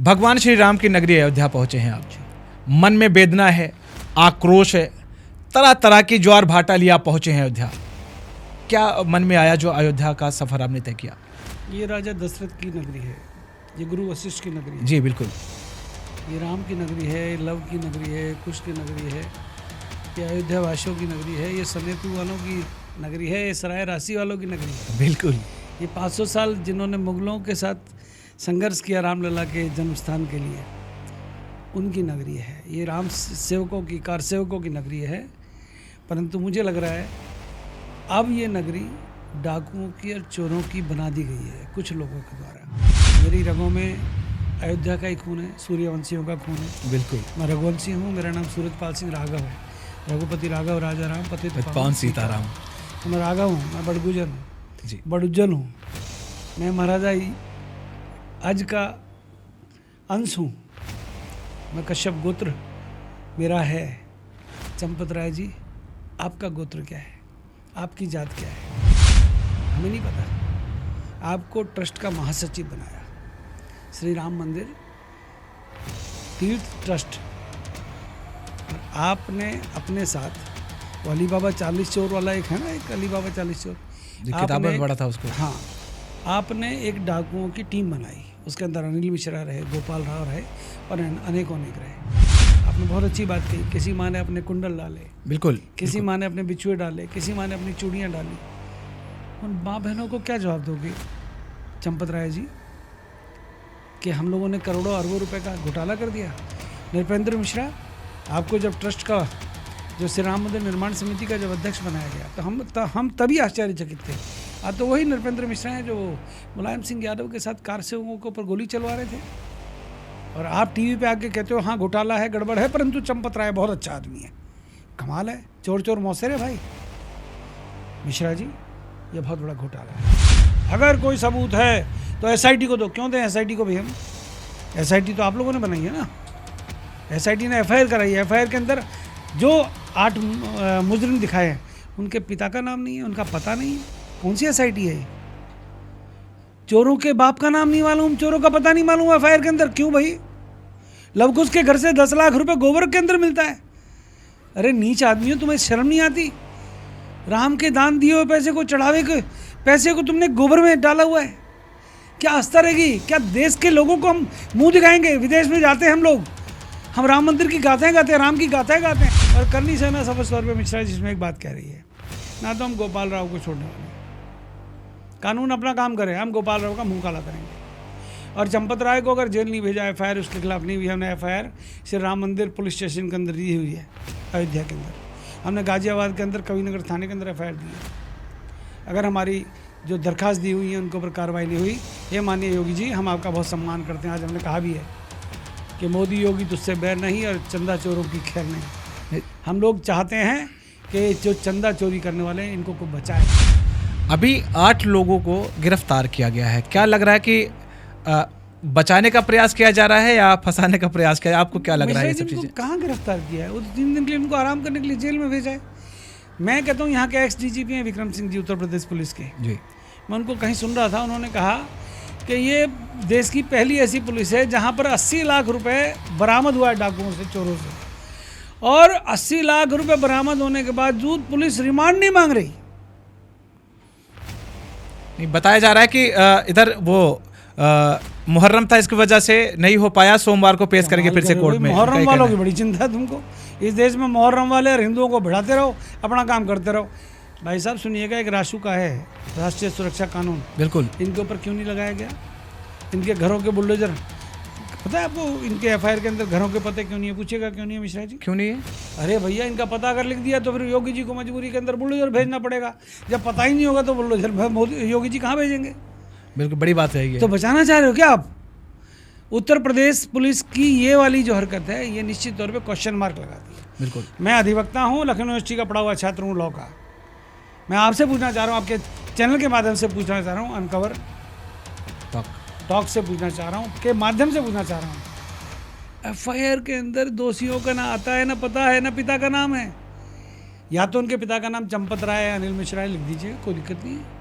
भगवान श्री राम की नगरी अयोध्या पहुंचे हैं आप। मन में वेदना है, आक्रोश है, तरह तरह की ज्वार भाटा लिए आप पहुंचे हैं अयोध्या। क्या मन में आया जो अयोध्या का सफर आपने तय किया? ये राजा दशरथ की नगरी है, ये गुरु वशिष्ठ की नगरी है, जी बिल्कुल। ये राम की नगरी है, लव की नगरी है, कुश की नगरी है, ये अयोध्या वासियों की नगरी है, ये सनेतु वालों की नगरी है, ये सराय राशि वालों की नगरी है। बिल्कुल। ये 500 साल जिन्होंने मुगलों के साथ संघर्ष किया रामलला के जन्म स्थान के लिए, उनकी नगरी है। ये राम सेवकों की, कार सेवकों की नगरी है। परंतु मुझे लग रहा है अब ये नगरी डाकुओं की और चोरों की बना दी गई है कुछ लोगों के द्वारा। मेरी रगों में अयोध्या का ही खून है, सूर्यवंशियों का खून है। बिल्कुल। मैं रघुवंशी हूँ, मेरा नाम सूरजपाल सिंह राघव है। रघुपति राघव राजा राम पतित पावन सीताराम। मैं राघव हूँ, मैं बड़गुजर हूँ, जी। बड़ुज्जल हूँ। मैं महाराजा अज का अंश हूँ। मैं कश्यप गोत्र मेरा है। चंपत राय जी, आपका गोत्र क्या है, आपकी जात क्या है, हमें नहीं पता। आपको ट्रस्ट का महासचिव बनाया, श्री राम मंदिर तीर्थ ट्रस्ट। और आपने अपने साथ वो अली बाबा 40 चोर वाला एक है ना, एक अली बाबा 40 चोर, किताब में पढ़ा था उसको। हाँ, आपने एक डाकुओं की टीम बनाई। उसके अंदर अनिल मिश्रा रहे, गोपाल राव रहे और अनेकों रहे। आपने बहुत अच्छी बात कही। किसी माँ ने अपने कुंडल डाले, बिल्कुल। किसी माँ ने अपने बिछुए डाले, किसी माँ ने अपनी चूड़ियाँ डाली। उन माँ बहनों को क्या जवाब दोगे चंपत राय जी कि हम लोगों ने करोड़ों अरबों रुपए का घोटाला कर दिया? नृपेंद्र मिश्रा, आपको जब ट्रस्ट का, जो श्री राम मंदिर निर्माण समिति का जब अध्यक्ष बनाया गया तो हम तभी आश्चर्यचकित थे। तो वही नृपेंद्र मिश्रा हैं जो मुलायम सिंह यादव के साथ कार सेवकों के ऊपर गोली चलवा रहे थे। और आप टीवी पे आके कहते हो हाँ घोटाला है, गड़बड़ है, परंतु चंपत राय बहुत अच्छा आदमी है। कमाल है, चोर चोर मौसेरे भाई। मिश्रा जी, ये बहुत बड़ा घोटाला है। अगर कोई सबूत है तो एसआईटी को दो। क्यों दें एसआईटी को भी हम? एसआईटी तो आप लोगों ने बनाई है ना। एसआईटी ने एफआईआर कराई है। एफआईआर के अंदर जो 8 मुजरिम दिखाए हैं, उनके पिता का नाम नहीं है, उनका पता नहीं है। कौन सी एसआईटी है? चोरों के बाप का नाम नहीं मालूम, चोरों का पता नहीं मालूम एफआईआर के अंदर। क्यों भाई? लवकुश के घर से 10 लाख रुपए गोबर के अंदर मिलता है। अरे नीच आदमी हो, तुम्हें शर्म नहीं आती? राम के दान दिए हुए पैसे को, चढ़ावे के पैसे को तुमने गोबर में डाला हुआ है। क्या आस्था रहेगी? क्या देश के लोगों को हम मुंह दिखाएंगे? विदेश में जाते हैं हम लोग, हम राम मंदिर की गाथाएं गाते हैं, राम की गाथाएं गाते हैं। और करनी सेना सफल तौर पर मिश्रा जिसमें एक बात कह रही है ना, तो हम गोपाल राव को छोड़ने वाले हैं। कानून अपना काम करे, हम गोपाल राव का मुंह काला करेंगे। और चंपत राय को अगर जेल नहीं भेजा, एफआईआर उसके खिलाफ नहीं हुई, हमने एफआईआर श्री राम मंदिर पुलिस स्टेशन के अंदर दी हुई है अयोध्या के अंदर। हमने गाजियाबाद के अंदर कविनगर थाने के अंदर एफआईआर दी है। अगर हमारी जो दरखास्त दी हुई है उनके ऊपर कार्रवाई नहीं हुई, ये माननीय योगी जी, हम आपका बहुत सम्मान करते हैं। आज हमने कहा भी है कि मोदी योगी तुझसे बैर नहीं और चंदा चोरों की खैर नहीं। हम लोग चाहते हैं कि जो चंदा चोरी करने वाले हैं इनको को बचाए। अभी 8 लोगों को गिरफ्तार किया गया है। क्या लग रहा है कि बचाने का प्रयास किया जा रहा है या फंसाने का प्रयास किया? आपको क्या लग रहा है ये सब चीजें? कहाँ गिरफ्तार किया है? वो 3 दिन के लिए उनको आराम करने के लिए जेल में भेजा है। मैं कहता हूँ यहाँ के एक्स डीजीपी हैं विक्रम सिंह जी, उत्तर प्रदेश पुलिस के जी। मैं उनको कहीं सुन रहा था, उन्होंने कहा कि ये देश की पहली ऐसी पुलिस है जहाँ पर 80 लाख रुपए बरामद हुआ है डाकुओं से, चोरों से। और 80 लाख रुपए बरामद होने के बावजूद पुलिस रिमांड नहीं मांग रही। बताया जा रहा है कि इधर वो मुहर्रम था, इसकी वजह से नहीं हो पाया। सोमवार को पेश करेंगे फिर से कोर्ट में। मुहर्रम वालों की बड़ी चिंता है तुमको। इस देश में मुहर्रम वाले और हिंदुओं को भिड़ाते रहो, अपना काम करते रहो। भाई साहब सुनिएगा, एक राशु का है राष्ट्रीय सुरक्षा कानून, बिल्कुल, इनके ऊपर क्यों नहीं लगाया गया? इनके घरों के बुलडोजर, पता है आपको इनके एफआईआर के अंदर घरों के पते क्यों नहीं है? पूछेगा क्यों नहीं है मिश्रा जी? क्यों नहीं है? अरे भैया, इनका पता अगर लिख दिया तो फिर योगी जी को मजबूरी के अंदर बुलडोजर भेजना पड़ेगा। जब पता ही नहीं होगा तो बुलडोजर योगी जी कहाँ भेजेंगे? बिल्कुल, बड़ी बात है ये। तो बचाना चाह रहे हो क्या आप? उत्तर प्रदेश पुलिस की ये वाली जो हरकत है, ये निश्चित तौर पे क्वेश्चन मार्क लगाती है। बिल्कुल। मैं अधिवक्ता हूँ, लखनऊ यूनिवर्सिटी का पढ़ा हुआ छात्र हूँ, लॉ का। मैं आपसे पूछना चाह रहा हूँ, आपके चैनल के माध्यम से पूछना चाह रहा हूँ, अनकवर टॉक से पूछना चाह रहा हूँ, के माध्यम से पूछना चाह रहा हूँ। एफआईआर के अंदर दोषियों का ना आता है, ना पता है, ना पिता का नाम है। या तो उनके पिता का नाम चंपत राय है, अनिल मिश्रा लिख दीजिए, कोई दिक्कत नहीं है।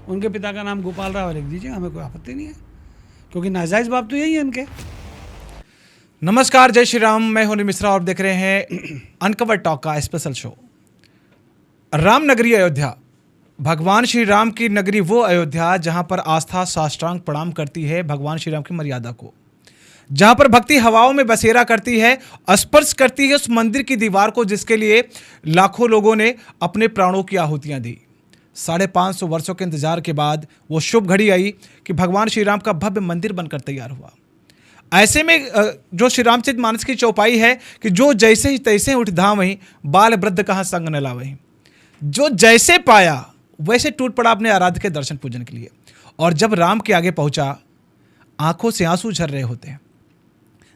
उनके पिता का नाम गोपाल राव लिख दीजिए, हमें कोई आपत्ति नहीं है, क्योंकि नाजायज़ बाप तो यही है इनके। नमस्कार, जय श्री राम। मैं हूं मिश्रा और देख रहे हैं अनकवर टॉक का स्पेशल शो। राम नगरी अयोध्या, भगवान श्री राम की नगरी, वो अयोध्या जहां पर आस्था साष्टांग प्रणाम करती है भगवान श्री राम की मर्यादा को, जहां पर भक्ति हवाओं में बसेरा करती है, स्पर्श करती है उस मंदिर की दीवार को जिसके लिए लाखों लोगों ने अपने प्राणों की आहुतियां दी। 550 वर्षों के इंतजार के बाद वो शुभ घड़ी आई कि भगवान श्री राम का भव्य मंदिर बनकर तैयार हुआ। ऐसे में जो श्री रामचरित मानस की चौपाई है कि जो जैसे ही तैसे उठ धाम वहीं, बाल वृद्ध कहाँ संग न लावहीं। जो जैसे पाया वैसे टूट पड़ा अपने आराध्य के दर्शन पूजन के लिए। और जब राम के आगे पहुंचा, आंखों से आंसू झर रहे होते हैं,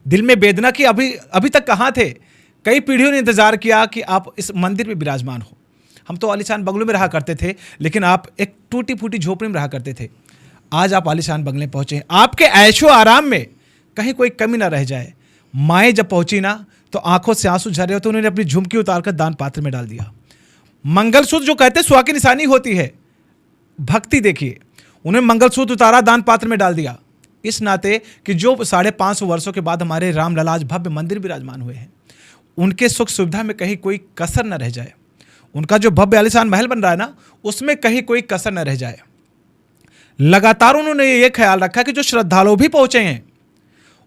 दिल में वेदना की अभी तक कहाँ थे। कई पीढ़ियों ने इंतजार किया कि आप इस मंदिर में विराजमान हो। हम तो आलीशान बंगलों में रहा करते थे, लेकिन आप एक टूटी फूटी झोपड़ी में रहा करते थे। आज आप आलीशान बंगले पहुंचे हैं। आपके ऐशो आराम में कहीं कोई कमी ना रह जाए। माएँ जब पहुंची ना, तो आंखों से आंसू झर रहे होते, उन्होंने अपनी झुमकी उतारकर दान पात्र में डाल दिया। मंगलसूत्र, जो कहते हैं सुहाग की निशानी होती है, भक्ति देखिए, उन्हें मंगलसूत्र उतारा, दान पात्र में डाल दिया। इस नाते कि जो 550 वर्षों के बाद हमारे राम लला आज भव्य मंदिर विराजमान हुए हैं, उनके सुख सुविधा में कहीं कोई कसर न रह जाए। उनका जो भव्य आलीशान महल बन रहा है ना, उसमें कहीं कोई कसर न रह जाए। लगातार उन्होंने ये ख्याल रखा कि जो श्रद्धालु भी पहुंचे हैं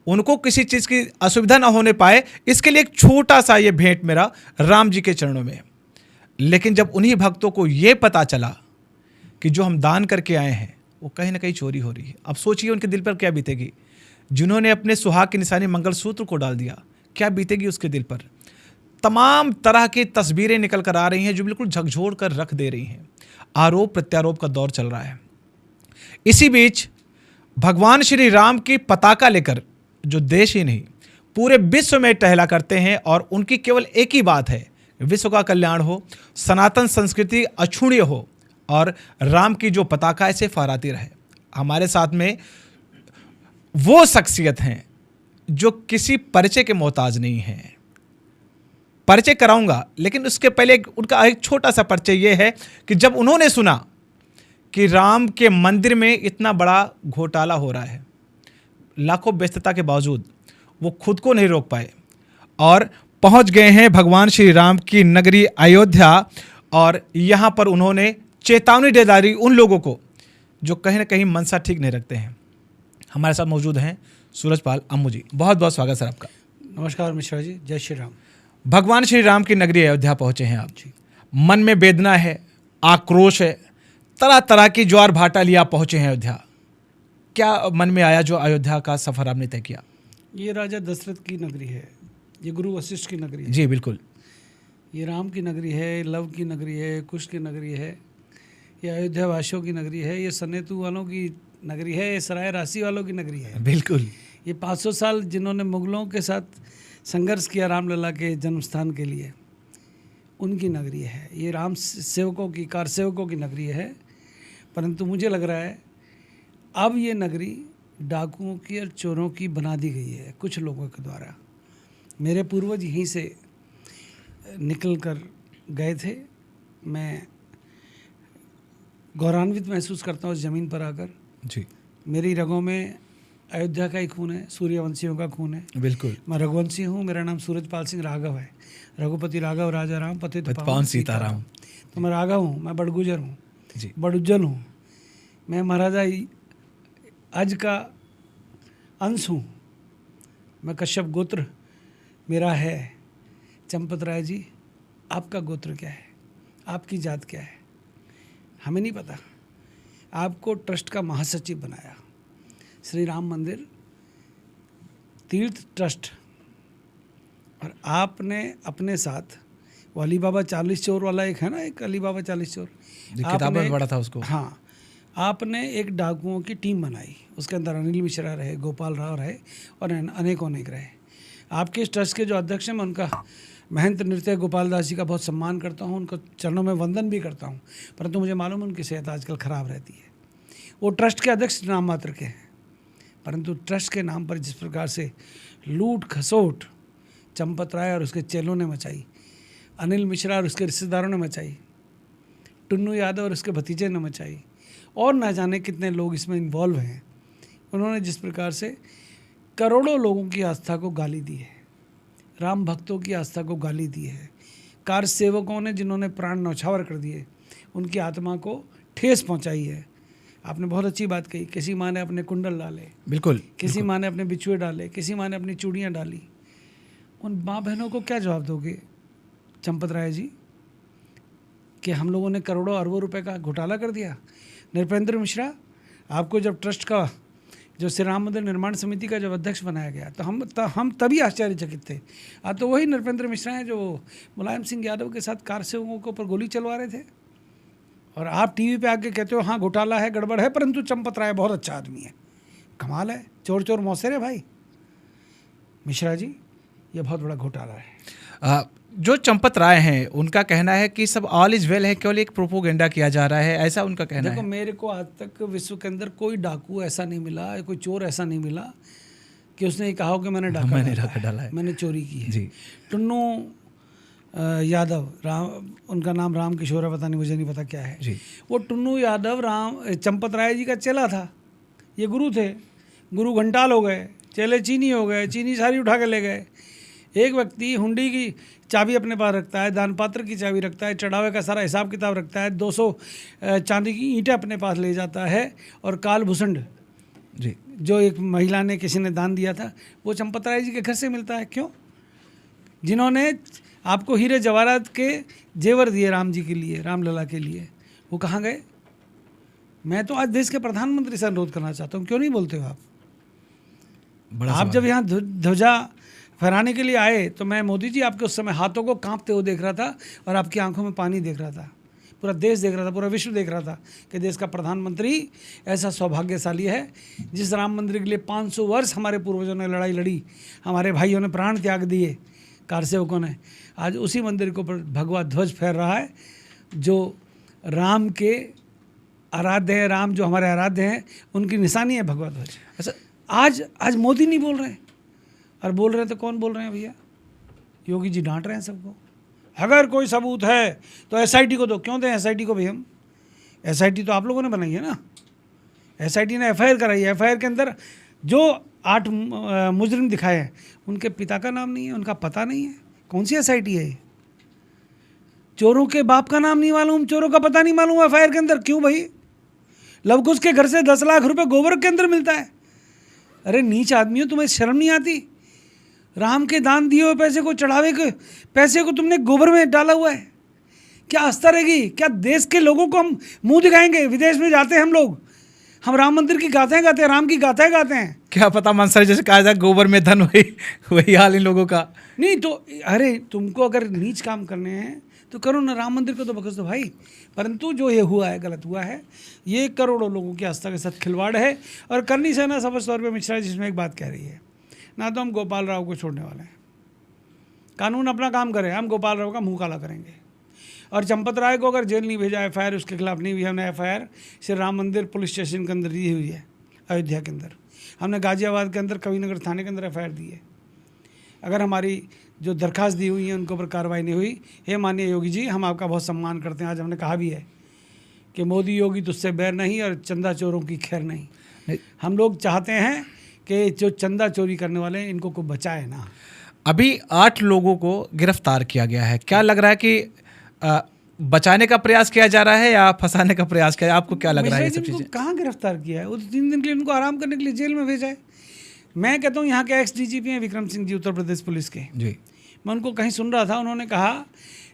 उनको किसी चीज़ की असुविधा ना होने पाए। इसके लिए एक छोटा सा ये भेंट मेरा राम जी के चरणों में। लेकिन जब उन्हीं भक्तों को ये पता चला कि जो हम दान करके आए हैं वो कहीं ना कहीं चोरी हो रही है, अब सोचिए उनके दिल पर क्या बीतेगी। जिन्होंने अपने सुहाग की निशानी मंगलसूत्र को डाल दिया, क्या बीतेगी उसके दिल पर। तमाम तरह की तस्वीरें निकल कर आ रही हैं जो बिल्कुल झकझोर कर रख दे रही हैं। आरोप प्रत्यारोप का दौर चल रहा है। इसी बीच भगवान श्री राम की पताका लेकर जो देश ही नहीं पूरे विश्व में टहला करते हैं, और उनकी केवल एक ही बात है, विश्व का कल्याण हो, सनातन संस्कृति अक्षुण्य हो और राम की जो पताका ऐसे फहराती रहे। हमारे साथ में वो शख्सियत हैं जो किसी परिचय के मोहताज नहीं हैं। परिचय कराऊंगा, लेकिन उसके पहले उनका एक छोटा सा परिचय ये है कि जब उन्होंने सुना कि राम के मंदिर में इतना बड़ा घोटाला हो रहा है, लाखों व्यस्तता के बावजूद वो खुद को नहीं रोक पाए और पहुंच गए हैं भगवान श्री राम की नगरी अयोध्या। और यहाँ पर उन्होंने चेतावनी दे डाली उन लोगों को जो कहीं ना कहीं मनसा ठीक नहीं रखते हैं। हमारे साथ मौजूद हैं सूरजपाल अम्मू जी। बहुत बहुत स्वागत सर आपका। नमस्कार मिश्रा जी, जय श्री राम। भगवान श्री राम की नगरी अयोध्या पहुंचे हैं आप जी। मन में वेदना है, आक्रोश है, तरह तरह की ज्वार भाटा लिए आप पहुंचे हैं अयोध्या। क्या मन में आया जो अयोध्या का सफर आपने तय किया? ये राजा दशरथ की नगरी है, ये गुरु वशिष्ठ की नगरी है जी बिल्कुल। ये राम की नगरी है, लव की नगरी है, कुश की नगरी है, ये अयोध्या वासियों की नगरी है, ये सनेतु वालों की नगरी है, ये सराय राशि वालों की नगरी है। बिल्कुल। ये 500 साल जिन्होंने मुगलों के साथ संघर्ष किया रामलला के जन्म स्थान के लिए, उनकी नगरी है। ये राम सेवकों की, कार सेवकों की नगरी है। परंतु मुझे लग रहा है अब ये नगरी डाकुओं की और चोरों की बना दी गई है कुछ लोगों के द्वारा। मेरे पूर्वज यहीं से निकल कर गए थे। मैं गौरवान्वित महसूस करता हूँ इस ज़मीन पर आकर। जी। मेरी रगों में अयोध्या का ही खून है, सूर्यवंशियों का खून है। बिल्कुल। मैं रघुवंशी हूँ, मेरा नाम सूरजपाल सिंह राघव है। रघुपति राघव राजा राम पतित पावन सीताराम। तो मैं राघव हूँ, मैं बड़गुजर हूँ जी, बड़ुज्जल हूँ। मैं महाराजा अज का अंश हूँ। मैं कश्यप गोत्र मेरा है। चंपत राय जी, आपका गोत्र क्या है, आपकी जात क्या है? हमें नहीं पता। आपको ट्रस्ट का महासचिव बनाया, श्री राम मंदिर तीर्थ ट्रस्ट, और आपने अपने साथ वो अली बाबा 40 चोर वाला एक है ना, एक अली बाबा 40 चोर, किताब में पढ़ा था उसको। हाँ, आपने एक डाकुओं की टीम बनाई। उसके अंदर अनिल मिश्रा रहे, गोपाल राव रहे और अनेक रहे। आपके इस ट्रस्ट के जो अध्यक्ष हैं, मैं उनका महंत नृत्य गोपाल दास जी का बहुत सम्मान करता हूँ, उनको चरणों में वंदन भी करता हूँ। परंतु मुझे मालूम है उनकी सेहत आजकल ख़राब रहती है। वो ट्रस्ट के अध्यक्ष नाम मात्र के हैं, परंतु ट्रस्ट के नाम पर जिस प्रकार से लूट खसोट चंपत राय और उसके चेलों ने मचाई, अनिल मिश्रा और उसके रिश्तेदारों ने मचाई, टुन्नू यादव और उसके भतीजे ने मचाई, और ना जाने कितने लोग इसमें इन्वॉल्व हैं। उन्होंने जिस प्रकार से करोड़ों लोगों की आस्था को गाली दी है, राम भक्तों की आस्था को गाली दी है, कार सेवकों ने जिन्होंने प्राण न्यौछावर कर दिए उनकी आत्मा को ठेस पहुंचाई है। आपने बहुत अच्छी बात कही, किसी माँ ने अपने कुंडल डाले, बिल्कुल, किसी माँ ने अपने बिछुए डाले, किसी माँ ने अपनी चूड़ियाँ डाली। उन माँ बहनों को क्या जवाब दोगे चंपत राय जी कि हम लोगों ने करोड़ों अरबों रुपए का घोटाला कर दिया? नृपेंद्र मिश्रा, आपको जब ट्रस्ट का जो श्री राम मंदिर निर्माण समिति का जब अध्यक्ष बनाया गया तो हम तभी आश्चर्यचकित थे। तो वही नृपेंद्र मिश्रा हैं जो मुलायम सिंह यादव के साथ कार सेवकों के ऊपर गोली चलवा रहे थे, और आप टीवी पे आके कहते हो हाँ घोटाला है, गड़बड़ है, परंतु चंपत राय बहुत अच्छा आदमी है। कमाल है, चोर चोर मौसेर है भाई। मिश्रा जी, ये बहुत बड़ा घोटाला है। जो चंपत राय हैं उनका कहना है कि सब ऑल इज वेल है, केवल एक प्रोपोगेंडा किया जा रहा है, ऐसा उनका कहना देखो, है। मेरे को आज तक विश्व के अंदर कोई डाकू ऐसा नहीं मिला, कोई चोर ऐसा नहीं मिला कि उसने ये कहा हो कि मैंने डाका डाला है, मैंने चोरी की है। जी। टुन्नू यादव, उनका नाम राम किशोर है, पता नहीं, मुझे नहीं पता क्या है जी। वो टुन्नू यादव चंपत राय जी का चेला था, ये गुरु थे। गुरु घंटाल हो गए, चेले चीनी हो गए, चीनी सारी उठा के ले गए। एक व्यक्ति हुंडी की चाबी अपने पास रखता है, दान पात्र की चाबी रखता है, चढ़ावे का सारा हिसाब किताब रखता है, 200 चांदी की ईंटें अपने पास ले जाता है, और काल भूषण जी, जो एक महिला ने किसी ने दान दिया था वो चंपत राय जी के घर से मिलता है। क्यों? जिन्होंने आपको हीरे जवाहरात के जेवर दिए राम जी के लिए, रामलला के लिए, वो कहाँ गए? मैं तो आज देश के प्रधानमंत्री से अनुरोध करना चाहता हूँ, क्यों नहीं बोलते हो आप? आप जब यहाँ ध्वजा फहराने के लिए आए तो मैं मोदी जी आपके उस समय हाथों को कांपते हुए देख रहा था और आपकी आंखों में पानी देख रहा था। पूरा देश देख रहा था, पूरा विश्व देख रहा था कि देश का प्रधानमंत्री ऐसा सौभाग्यशाली है जिस राम मंदिर के लिए 500 वर्ष हमारे पूर्वजों ने लड़ाई लड़ी, हमारे भाइयों ने प्राण त्याग दिए, कारसेवकों ने। आज उसी मंदिर के ऊपर भगवा ध्वज फहर रहा है जो राम के आराध्य है, राम जो हमारे आराध्य हैं उनकी निशानी है भगवा ध्वज। अच्छा, आज मोदी नहीं बोल रहे हैं, और बोल रहे हैं तो कौन बोल रहे हैं भैया? योगी जी डांट रहे हैं सबको। अगर कोई सबूत है तो एसआईटी को दो। क्यों दें एसआईटी को भाई? हम एसआईटी तो आप लोगों ने बनाई है ना, एसआईटी ने एफआईआर कराई है। एफआईआर के अंदर जो 8 मुजरिम दिखाए हैं उनके पिता का नाम नहीं है, उनका पता नहीं है। कौन सी एसआईटी है? चोरों के बाप का नाम नहीं मालूम, चोरों का पता नहीं मालूम एफआईआर के अंदर। क्यों भाई? लवकुश के घर से 10 लाख रुपए गोबर के अंदर मिलता है। अरे नीच आदमी हो, तुम्हें शर्म नहीं आती? राम के दान दिए हुए पैसे को, चढ़ावे के पैसे को तुमने गोबर में डाला हुआ है। क्या आस्था रहेगी? क्या देश के लोगों को हम मुंह दिखाएंगे? विदेश में जाते हैं हम लोग, हम राम मंदिर की गाथाएं गाते हैं, राम की गाथाएं गाते हैं। क्या पता मनसर जैसे कहा जाए गोबर में धन, वही हाल इन लोगों का। नहीं तो अरे तुमको अगर नीच काम करने हैं तो करो ना, राम मंदिर को तो बख्श दो भाई। परंतु जो ये हुआ है, गलत हुआ है। ये करोड़ों लोगों की आस्था के साथ खिलवाड़ है। और करनी सेना सफल तौर पर मिश्रा जिसमें एक बात कह रही है ना, तो हम गोपाल राव को छोड़ने वाले हैं। कानून अपना काम करे, हम गोपाल राव का मुंह काला करेंगे। और चंपत राय को अगर जेल नहीं भेजा, एफआईआर उसके खिलाफ नहीं हुई, हमने एफआईआर श्री राम मंदिर पुलिस स्टेशन के अंदर दी हुई है, अयोध्या के अंदर। हमने गाजियाबाद के अंदर कविनगर थाने के अंदर एफआईआर दी है। अगर हमारी जो दरख्वास्त दी हुई है उनके ऊपर कार्रवाई नहीं हुई, हे माननीय योगी जी, हम आपका बहुत सम्मान करते हैं। आज हमने कहा भी है कि मोदी योगी तुझसे बैर नहीं और चंदा चोरों की खैर नहीं। हम लोग चाहते हैं कि जो चंदा चोरी करने वाले हैं इनको को बचाए ना। अभी 8 लोगों को गिरफ्तार किया गया है। क्या लग रहा है कि बचाने का प्रयास किया जा रहा है या फंसाने का प्रयास किया? आपको क्या लग रहा है ये सब चीज़ें? कहाँ गिरफ्तार किया है? वो 3 दिन के लिए उनको आराम करने के लिए जेल में भेजा है। मैं कहता हूँ यहाँ के एक्स डीजीपी हैं विक्रम सिंह जी, उत्तर प्रदेश पुलिस के जी। मैं उनको कहीं सुन रहा था, उन्होंने कहा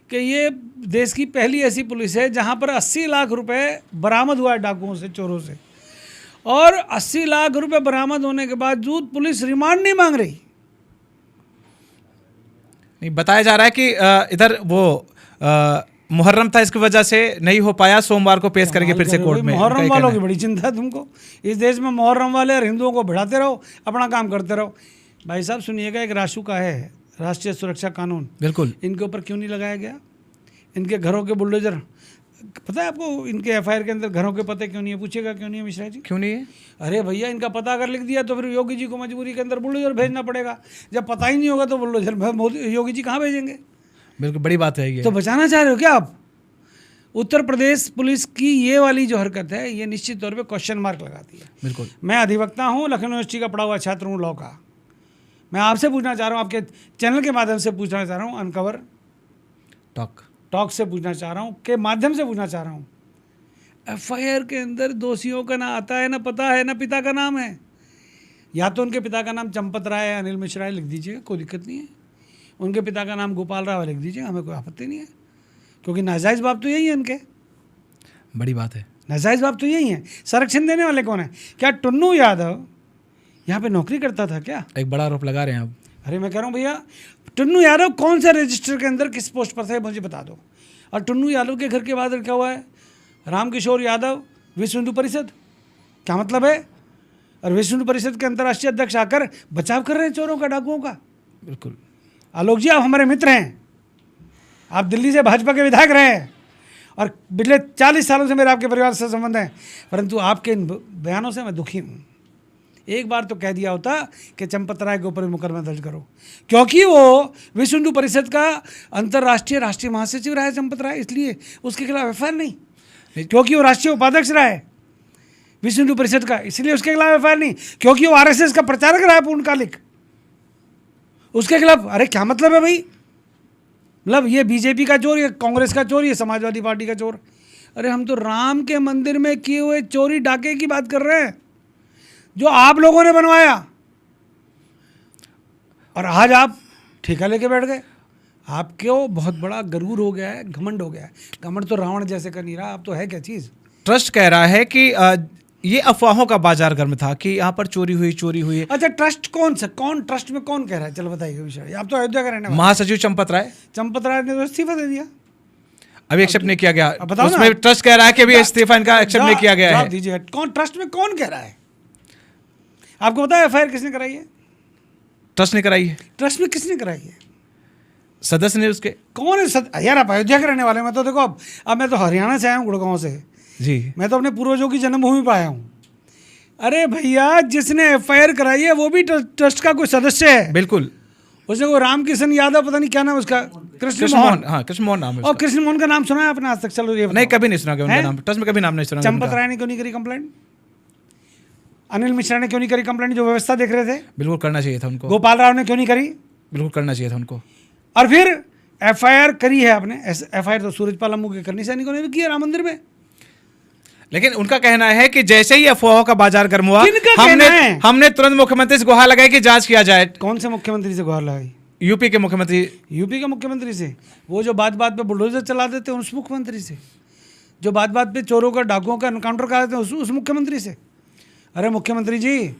कि ये देश की पहली ऐसी पुलिस है जहाँ पर 80 लाख रुपए बरामद हुआ है डाकुओं से, चोरों से। और 80 लाख रुपए बरामद होने के बावजूद पुलिस रिमांड नहीं मांग रही। नहीं, बताया जा रहा है कि इधर वो मुहर्रम था, इसकी वजह से नहीं हो पाया, सोमवार को पेश करेंगे फिर से कोर्ट में। मुहर्रम वालों की बड़ी चिंता है तुमको। इस देश में मुहर्रम वाले और हिंदुओं को भिड़ाते रहो, अपना काम करते रहो। भाई साहब सुनिएगा, एक राशु का है राष्ट्रीय सुरक्षा कानून, बिल्कुल, इनके ऊपर क्यों नहीं लगाया गया? इनके घरों के बुलडोजर, पता है आपको इनके एफआईआर के अंदर घरों के पते क्यों नहीं है? पूछेगा क्यों नहीं है मिश्रा जी? क्यों नहीं है? अरे भैया, इनका पता अगर लिख दिया तो फिर योगी जी को मजबूरी के अंदर बुलडोजर भेजना पड़ेगा। जब पता ही नहीं होगा तो बुलडोजर योगी जी कहाँ भेजेंगे? बिल्कुल, बड़ी बात है ये। तो बचाना चाह रहे हो क्या आप? उत्तर प्रदेश पुलिस की ये वाली जो हरकत है ये निश्चित तौर पे क्वेश्चन मार्क लगाती है। बिल्कुल, मैं अधिवक्ता हूँ, लखनऊ यूनिवर्सिटी का पढ़ा हुआ छात्र हूँ लॉ का। मैं आपसे पूछना चाह रहा हूँ, आपके चैनल के माध्यम से पूछना चाह रहा हूँ, अनकवर टॉक से पूछना चाह रहा हूँ, के माध्यम से पूछना चाह रहा हूँ, एफआईआर के अंदर दोषियों का ना आता है, ना पता है, ना पिता का नाम है। या तो उनके पिता का नाम चंपत राय है, अनिल मिश्रा है, लिख दीजिएगा, कोई दिक्कत नहीं है। उनके पिता का नाम गोपाल राव लिख दीजिए, हमें कोई आपत्ति नहीं है, क्योंकि नाजायज़ बाप तो यही है उनके। बड़ी बात है। नाजायज़ बाप तो यही है। संरक्षण देने वाले कौन है? क्या टुन्नू यादव यहाँ पे नौकरी करता था क्या? एक बड़ा आरोप लगा रहे हैं आप। अरे मैं कह रहा हूँ भैया, टुन्नू यादव कौन से रजिस्टर के अंदर किस पोस्ट पर थे, मुझे बता दो। और टुन्नू यादव के घर के बाद क्या हुआ है? रामकिशोर यादव विश्व हिंदू परिषद, क्या मतलब है? और विश्व हिंदू परिषद के अंतर्राष्ट्रीय अध्यक्ष आकर बचाव कर रहे हैं चोरों का, डाकुओं का। बिल्कुल। आलोक जी, आप हमारे मित्र हैं, आप दिल्ली से भाजपा के विधायक रहे हैं और पिछले 40 सालों से मेरे आपके परिवार से संबंध हैं, परंतु आपके इन बयानों से मैं दुखी हूँ। एक बार तो कह दिया होता कि चंपत राय के ऊपर मुकदमा दर्ज करो, क्योंकि वो विश्व हिंदू परिषद का अंतर्राष्ट्रीय राष्ट्रीय महासचिव रहा है चंपत राय, इसलिए उसके खिलाफ एफआईआर नहीं। क्योंकि वो राष्ट्रीय उपाध्यक्ष रहा है विश्व हिंदू परिषद का, इसलिए उसके खिलाफ एफआईआर नहीं। क्योंकि वो आरएसएस का प्रचारक रहा है पूर्णकालिक, उसके खिलाफ। अरे क्या मतलब है भाई? मतलब ये बीजेपी का चोर, ये कांग्रेस का चोर, ये समाजवादी पार्टी का चोर। अरे हम तो राम के मंदिर में किए हुए चोरी डाके की बात कर रहे हैं, जो आप लोगों ने बनवाया, और आज आप ठेका लेके बैठ गए। आपको बहुत बड़ा गरूर हो गया है, घमंड हो गया है। घमंड तो रावण जैसे का नहीं रहा, आप तो है क्या चीज़। ट्रस्ट कह रहा है कि ये अफवाहों का बाजार गर्म था कि यहाँ पर चोरी हुई। अच्छा, ट्रस्ट कौन सा, कौन ट्रस्ट में कौन कह रहा है? चलो बताइए विषय। आप तो अयोध्या का रहने वाले। महासचिव चंपत राय ने तो इस्तीफा दे दिया, अभी एक्सेप्ट नहीं किया गया। बताओ उसमें ट्रस्ट कह रहा है कि अभी इस्तीफा इनका एक्सेप्ट नहीं किया गया है। दीजिए, कौन ट्रस्ट में कौन कह रहा है? आपको पता है एफआईआर किसने कराई है? ट्रस्ट ने कराई है। ट्रस्ट में किसने कराई है? सदस्य ने उसके। कौन है यार? आप अयोध्या के रहने वाले। मैं तो देखो, अब मैं तो हरियाणा से आया हूँ, गुड़गांव से जी। मैं तो अपने पूर्वजों की जन्मभूमि पर आया हूँ। अरे भैया, जिसने एफआईआर कराई है वो भी ट्रस्ट का कोई सदस्य है। बिल्कुल। उसने वो रामकिशन यादव, पता नहीं क्या नाम उसका, कृष्ण मोहन। हाँ, कृष्ण मोहन नाम है। और कृष्ण मोहन का नाम सुना है आपने आज तक? चलो ये नहीं, कभी नहीं सुना उनका नाम, ट्रस्ट में कभी नाम नहीं सुना। चंपत राय ने क्यों नहीं करी कंप्लेंट? अनिल मिश्रा ने क्यों नहीं करी कंप्लेंट, जो व्यवस्था देख रहे थे? बिल्कुल करना चाहिए था उनको। गोपाल राव ने क्यों नहीं करी? बिल्कुल करना चाहिए था उनको। और फिर एफआईआर करी है आपने। एफआईआर तो सूरजपाल अम्मू के करनी सैनिकों ने भी की है राम मंदिर में। लेकिन उनका कहना है कि जैसे ही अफवाहों का बाजार गर्म हुआ, हमने तुरंत मुख्यमंत्री से गुहार लगाई कि जांच किया जाए। कौन से मुख्यमंत्री से गुहार लगाई? यूपी के मुख्यमंत्री। यूपी के मुख्यमंत्री से? वो जो बात बात पे बुलडोजर चला देते हैं उस मुख्यमंत्री से? जो बात बात पे चोरों का, डाकुओं का एनकाउंटर करा देते हैं उस मुख्यमंत्री से? अरे मुख्यमंत्री जी,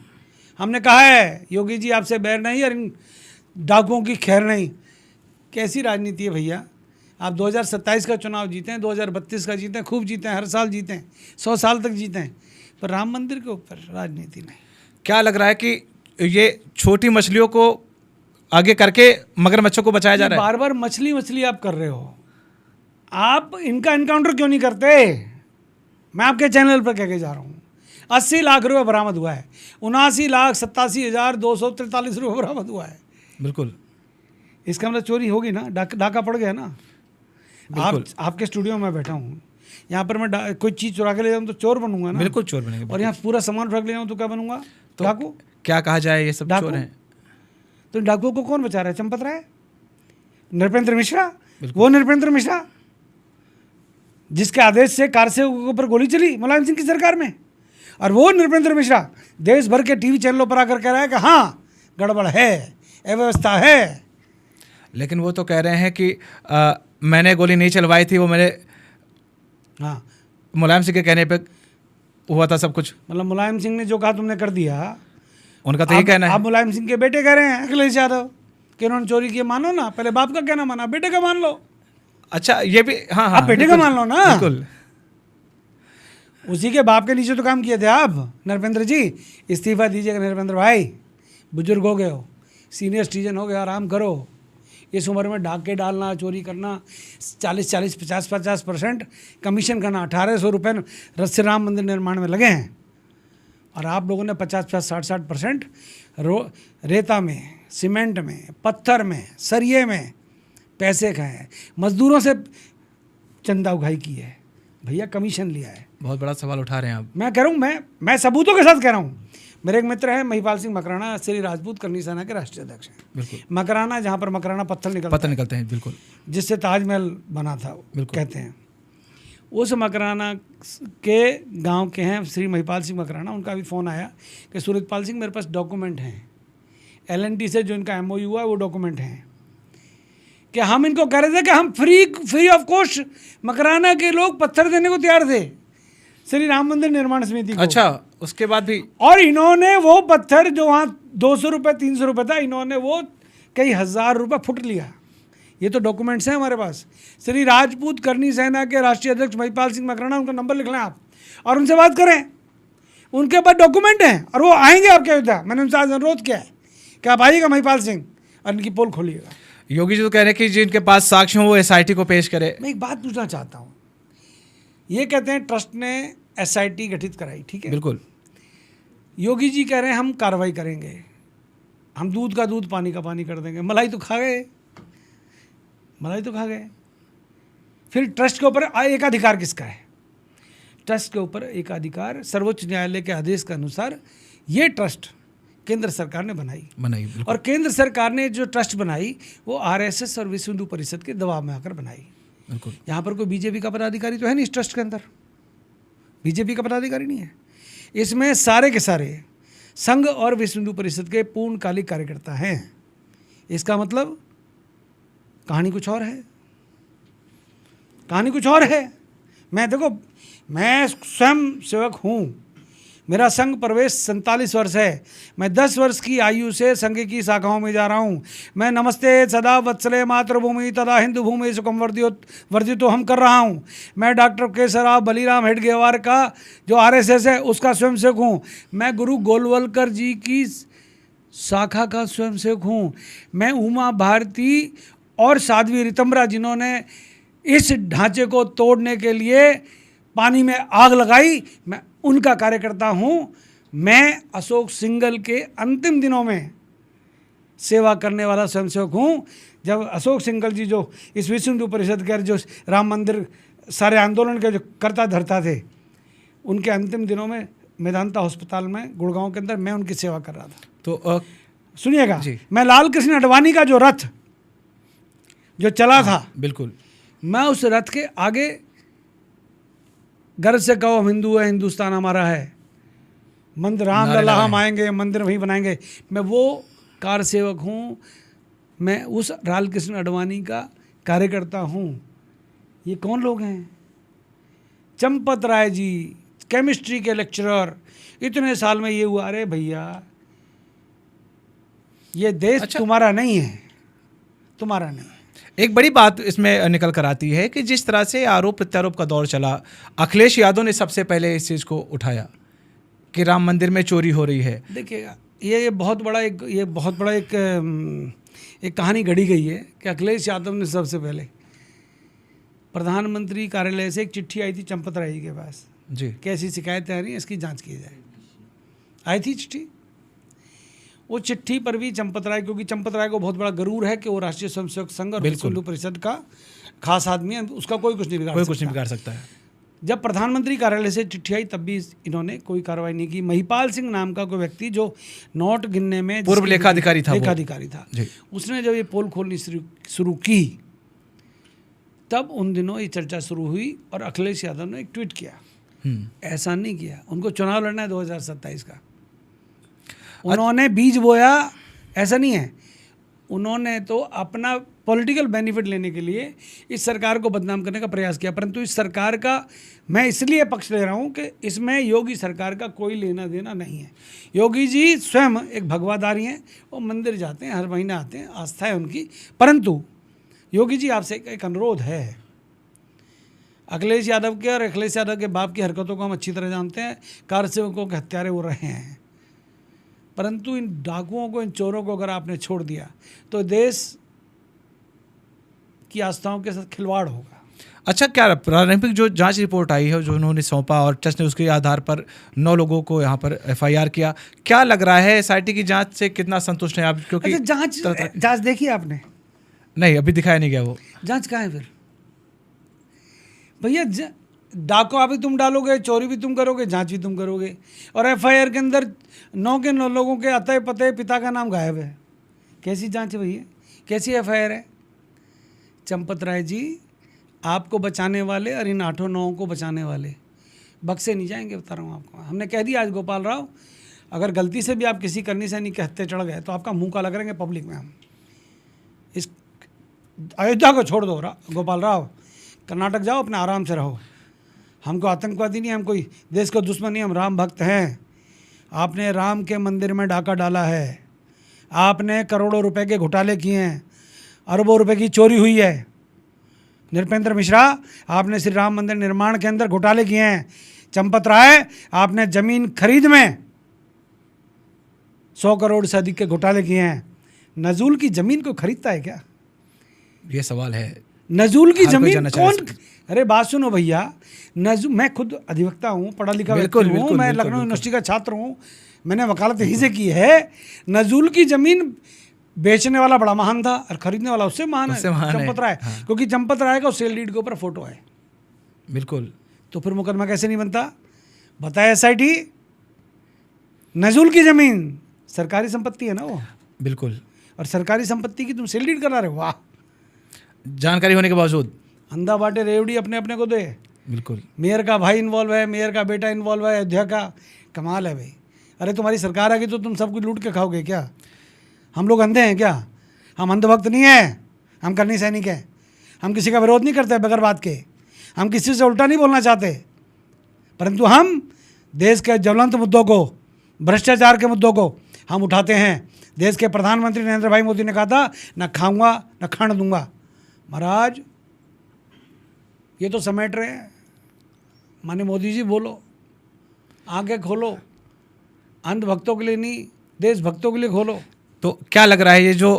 हमने कहा है योगी जी आपसे बैर नहीं और इन डाकुओं की खैर नहीं। कैसी राजनीति है भैया? आप 2027 का चुनाव जीते हैं, 2032 का जीते हैं, खूब जीते हैं, हर साल जीते हैं, 100 साल तक जीते हैं, पर राम मंदिर के ऊपर राजनीति नहीं। क्या लग रहा है कि ये छोटी मछलियों को आगे करके मगरमच्छों को बचाया जा रहा है? बार बार मछली आप कर रहे हो। आप इनका एनकाउंटर क्यों नहीं करते? मैं आपके चैनल पर कह के जा रहा हूँ, 80 लाख रुपये बरामद हुआ है, 79,87,243 रुपये बरामद हुआ है। बिल्कुल। इसका मतलब चोरी होगी ना, डाका पड़ गया ना। आपके स्टूडियो में बैठा हूँ, यहाँ पर मैं कोई चीज़ चुरा के ले जाऊँ तो चोर बनूंगा ना। बिल्कुल चोर बनेंगे। और यहाँ पूरा सामान रख ले जाऊँ तो क्या बनूंगा? तो डाकू। क्या कहा जाए, ये सब चोर हैं। तो डाकुओं को कौन बचा रहा है? चंपत राय, नृपेंद्र मिश्रा। वो नृपेंद्र मिश्रा जिसके आदेश से कार से ऊपर गोली चली मुलायम सिंह की सरकार में, और वो नृपेंद्र मिश्रा देश भर के टीवी चैनलों पर आकर कह रहा है कि हाँ गड़बड़ है, अव्यवस्था है। लेकिन वो तो कह रहे हैं कि मैंने गोली नहीं चलवाई थी, वो मैंने मुलायम सिंह के कहने पे हुआ था सब कुछ। मतलब मुलायम सिंह ने जो कहा तुमने कर दिया, उनका तो यही कहना है। आप मुलायम सिंह के बेटे कह रहे हैं अखिलेश यादव कि उन्होंने चोरी किया। मानो ना, पहले बाप का कहना माना, बेटे का मान लो। अच्छा, ये भी हाँ, आप बेटे का मान लो ना। बिल्कुल। उसी के बाप के नीचे तो काम किए थे आप। नरपेंद्र जी, इस्तीफा दीजिएगा नरपेंद्र भाई, बुजुर्ग हो गए हो, सीनियर सिटीजन हो गए, आराम करो। इस उम्र में डाके डालना, चोरी करना, 40-40, 50-50% कमीशन करना, 1800 रुपये रस्से राम मंदिर निर्माण में लगे हैं, और आप लोगों ने 50-50, 60-60% रेता में, सीमेंट में, पत्थर में, सरिये में पैसे खाए हैं, मजदूरों से चंदा उगाही की है भैया, कमीशन लिया है। बहुत बड़ा सवाल उठा रहे हैं आप। मैं कह रहा हूँ, मैं सबूतों के साथ कह रहा हूँ। मेरे एक मित्र हैं महिपाल सिंह मकराना, श्री राजपूत करनी सेना के राष्ट्रीय अध्यक्ष हैं। बिल्कुल। मकराना, जहाँ पर मकराना पत्थर निकलते हैं, बिल्कुल, जिससे ताजमहल बना था कहते हैं, उस मकराना के गांव के हैं श्री महिपाल सिंह मकराना। उनका भी फ़ोन आया कि सूरजपाल सिंह मेरे पास डॉक्यूमेंट हैं, LNT से जो इनका MOU हुआ है वो डॉक्यूमेंट हैं, कि हम इनको कह रहे थे कि हम फ्री ऑफ कॉस्ट मकराना के लोग पत्थर देने को तैयार थे श्री राम मंदिर निर्माण समिति को। अच्छा, उसके बाद भी? और इन्होंने वो पत्थर जो वहाँ 200 रुपये 300 रुपये था, इन्होंने वो कई हज़ार रुपये फुट लिया। ये तो डॉक्यूमेंट्स हैं हमारे पास। श्री राजपूत करनी सेना के राष्ट्रीय अध्यक्ष महिपाल सिंह मकराना, उनका नंबर लिख लें आप और उनसे बात करें। उनके पास डॉक्यूमेंट हैं और वो आएंगे आपके अयोध्या। मैंने उनसे आज अनुरोध किया है कि आप आइएगा महिपाल सिंह और इनकी पोल खोलिएगा। योगी जी तो कह रहे हैं कि जिनके पास साक्ष्य हो वो SIT को पेश करे। मैं एक बात पूछना चाहता हूँ, ये कहते हैं ट्रस्ट ने SIT गठित कराई, ठीक है, बिल्कुल। योगी जी कह रहे हैं हम कार्रवाई करेंगे, हम दूध का दूध पानी का पानी कर देंगे। मलाई तो खा गए, मलाई तो खा गए। फिर ट्रस्ट के ऊपर एकाधिकार किसका है? ट्रस्ट के ऊपर एकाधिकार सर्वोच्च न्यायालय के आदेश के अनुसार ये ट्रस्ट केंद्र सरकार ने बनाई। और केंद्र सरकार ने जो ट्रस्ट बनाई वो RSS और विश्व हिंदू परिषद के दबाव में आकर बनाई। बिल्कुल। यहाँ पर कोई BJP का पदाधिकारी तो है नहीं इस ट्रस्ट के अंदर, BJP का पदाधिकारी नहीं है इसमें। सारे के सारे संघ और विश्व हिंदू परिषद के पूर्णकालिक कार्यकर्ता हैं। इसका मतलब कहानी कुछ और है, कहानी कुछ और है। मैं देखो, मैं स्वयं सेवक हूँ, मेरा संघ प्रवेश 47 वर्ष है। मैं 10 वर्ष की आयु से संघ की शाखाओं में जा रहा हूँ। मैं नमस्ते सदा वत्सले मातृभूमि तथा हिंदू भूमि सुखम वर्धितो हम कर रहा हूँ। मैं डॉक्टर केशवराव बलीराम हेडगेवार का जो RSS है उसका स्वयंसेवक हूँ। मैं गुरु गोलवलकर जी की शाखा का स्वयंसेवक हूँ। मैं उमा भारती और साध्वी रितंबरा जिन्होंने इस ढांचे को तोड़ने के लिए पानी में आग लगाई, मैं उनका कार्यकर्ता हूँ। मैं अशोक सिंघल के अंतिम दिनों में सेवा करने वाला स्वयंसेवक हूँ। जब अशोक सिंघल जी जो इस विश्व हिंदू परिषद के जो राम मंदिर सारे आंदोलन के जो करता धरता थे, उनके अंतिम दिनों में मेदांता अस्पताल में गुड़गांव के अंदर मैं उनकी सेवा कर रहा था। तो सुनिएगा, मैं लाल कृष्ण अडवाणी का जो रथ जो चला था, बिल्कुल, मैं उस रथ के आगे गर्व से कहो हम हिंदू है, हिंदुस्तान हमारा है, मंदिर राम लला हम आएंगे, मंदिर वहीं बनाएंगे। मैं वो कार सेवक हूँ, मैं उस लाल कृष्ण अडवाणी का कार्यकर्ता हूँ। ये कौन लोग हैं? चंपत राय जी, केमिस्ट्री के लेक्चरर, इतने साल में ये हुआ। अरे भैया, ये देश तुम्हारा नहीं है, तुम्हारा नहीं। एक बड़ी बात इसमें निकल कर आती है कि जिस तरह से आरोप प्रत्यारोप का दौर चला, अखिलेश यादव ने सबसे पहले इस चीज़ को उठाया कि राम मंदिर में चोरी हो रही है। देखिएगा, ये बहुत बड़ा एक कहानी गढ़ी गई है कि अखिलेश यादव ने सबसे पहले, प्रधानमंत्री कार्यालय से एक चिट्ठी आई थी चंपत राय जी के पास जी, कैसी शिकायतें आ रही हैं, इसकी जांच की जाए। आई थी चिट्ठी। वो चिट्ठी पर भी चंपत राय, क्योंकि चंपत राय को बहुत बड़ा गरूर है कि वो राष्ट्रीय स्वयंसेवक संघ और विश्व हिंदू परिषद का खास आदमी है, उसका कोई कुछ नहीं बिगाड़ सकता है। जब प्रधानमंत्री कार्यालय से चिट्ठी आई तब भी इन्होंने कोई कार्रवाई नहीं की। महिपाल सिंह नाम का कोई व्यक्ति जो नोट गिनने में पूर्व लेखाधिकारी था, उसने जब ये पोल खोलनी शुरू की तब उन दिनों ये चर्चा शुरू हुई और अखिलेश यादव ने एक ट्वीट किया, ऐसा नहीं किया, उनको चुनाव लड़ना है 2027 का। उन्होंने बीज बोया, ऐसा नहीं है। उन्होंने तो अपना पॉलिटिकल बेनिफिट लेने के लिए इस सरकार को बदनाम करने का प्रयास किया, परंतु इस सरकार का मैं इसलिए पक्ष ले रहा हूँ कि इसमें योगी सरकार का कोई लेना देना नहीं है। योगी जी स्वयं एक भगवादारी हैं, वो मंदिर जाते हैं, हर महीने आते हैं, आस्था है उनकी। परंतु योगी जी आपसे एक अनुरोध है, अखिलेश यादव के और अखिलेश यादव के बाप की हरकतों को हम अच्छी तरह जानते हैं, कारसेवकों के हत्यारे वो रहे हैं, परंतु इन डाकुओं को, इन चोरों को अगर आपने छोड़ दिया तो देश की आस्थाओं के साथ खिलवाड़ होगा। अच्छा, क्या प्रारंभिक जो जांच रिपोर्ट आई है जो उन्होंने सौंपा और ट्रस्ट ने उसके आधार पर 9 लोगों को यहाँ पर FIR किया, क्या लग रहा है SIT की जांच से कितना संतुष्ट हैं आप? क्योंकि अच्छा, जांच देखी आपने? नहीं, अभी दिखाया नहीं गया वो। जांच कहाँ है फिर भैया? डाका भी तुम डालोगे, चोरी भी तुम करोगे, जांच भी तुम करोगे, और एफआईआर के अंदर 9 के 9 लोगों के अतः पते पिता का नाम गायब है। कैसी जांच है भैया, कैसी एफआईआर है? चंपत राय जी, आपको बचाने वाले और इन 8-9 को बचाने वाले बक्से नहीं जाएंगे, बता रहा हूँ आपको। हमने कह दिया आज गोपाल राव, अगर गलती से भी आप किसी करनी सैनी के हत्थे चढ़ गए तो आपका मुंह काला करेंगे पब्लिक में हम। इस अयोध्या को छोड़ दो गोपाल राव, कर्नाटक जाओ, अपने आराम से रहो। हमको आतंकवादी नहीं, हम कोई देश को दुश्मन नहीं, हम राम भक्त हैं। आपने राम के मंदिर में डाका डाला है, आपने करोड़ों रुपए के घोटाले किए हैं, अरबों रुपए की चोरी हुई है। नृपेंद्र मिश्रा, आपने श्री राम मंदिर निर्माण के अंदर घोटाले किए हैं। चंपत राय, आपने जमीन खरीद में 100 करोड़ से अधिक के घोटाले किए हैं। नजूल की जमीन कोई खरीदता है क्या? ये सवाल है। नजूल की हर कोई जमीन जानना कौन? चाहे। अरे बात सुनो भैया, मैं खुद अधिवक्ता हूँ, पढ़ा लिखा व्यक्ति हूँ, मैं लखनऊ यूनिवर्सिटी का छात्र हूँ, मैंने वकालत यहीं से की है। नजूल की जमीन बेचने वाला बड़ा महान था और खरीदने वाला उससे महान है, चंपत राय। हाँ। क्योंकि चंपत राय का सेल डीड के ऊपर फोटो है। बिल्कुल। तो फिर मुकदमा कैसे नहीं बनता? बताया एसआईटी। नजूल की जमीन सरकारी संपत्ति है ना वो। बिल्कुल। और सरकारी संपत्ति की तुम सेल डीड करा रहे हो, वाह। जानकारी होने के बावजूद अंधा बाटे रेवड़ी अपने अपने को दे। बिल्कुल। मेयर का भाई इन्वॉल्व है, मेयर का बेटा इन्वॉल्व है, अयोध्या का। कमाल है भाई। अरे तुम्हारी सरकार आ गई तो तुम सब कुछ लूट के खाओगे क्या? हम लोग अंधे हैं क्या? हम अंधभक्त नहीं हैं, हम करनी सैनिक हैं। हम किसी का विरोध नहीं करते बगैर बात के, हम किसी से उल्टा नहीं बोलना चाहते, परंतु हम देश के ज्वलंत मुद्दों को, भ्रष्टाचार के मुद्दों को हम उठाते हैं। देश के प्रधानमंत्री नरेंद्र भाई मोदी ने कहा था, न खाऊंगा न खाने दूंगा। महाराज, ये तो समेट रहे हैं। माने मोदी जी बोलो, आंखें खोलो, अंधभक्तों के लिए नहीं, देशभक्तों के लिए खोलो। तो क्या लग रहा है, ये जो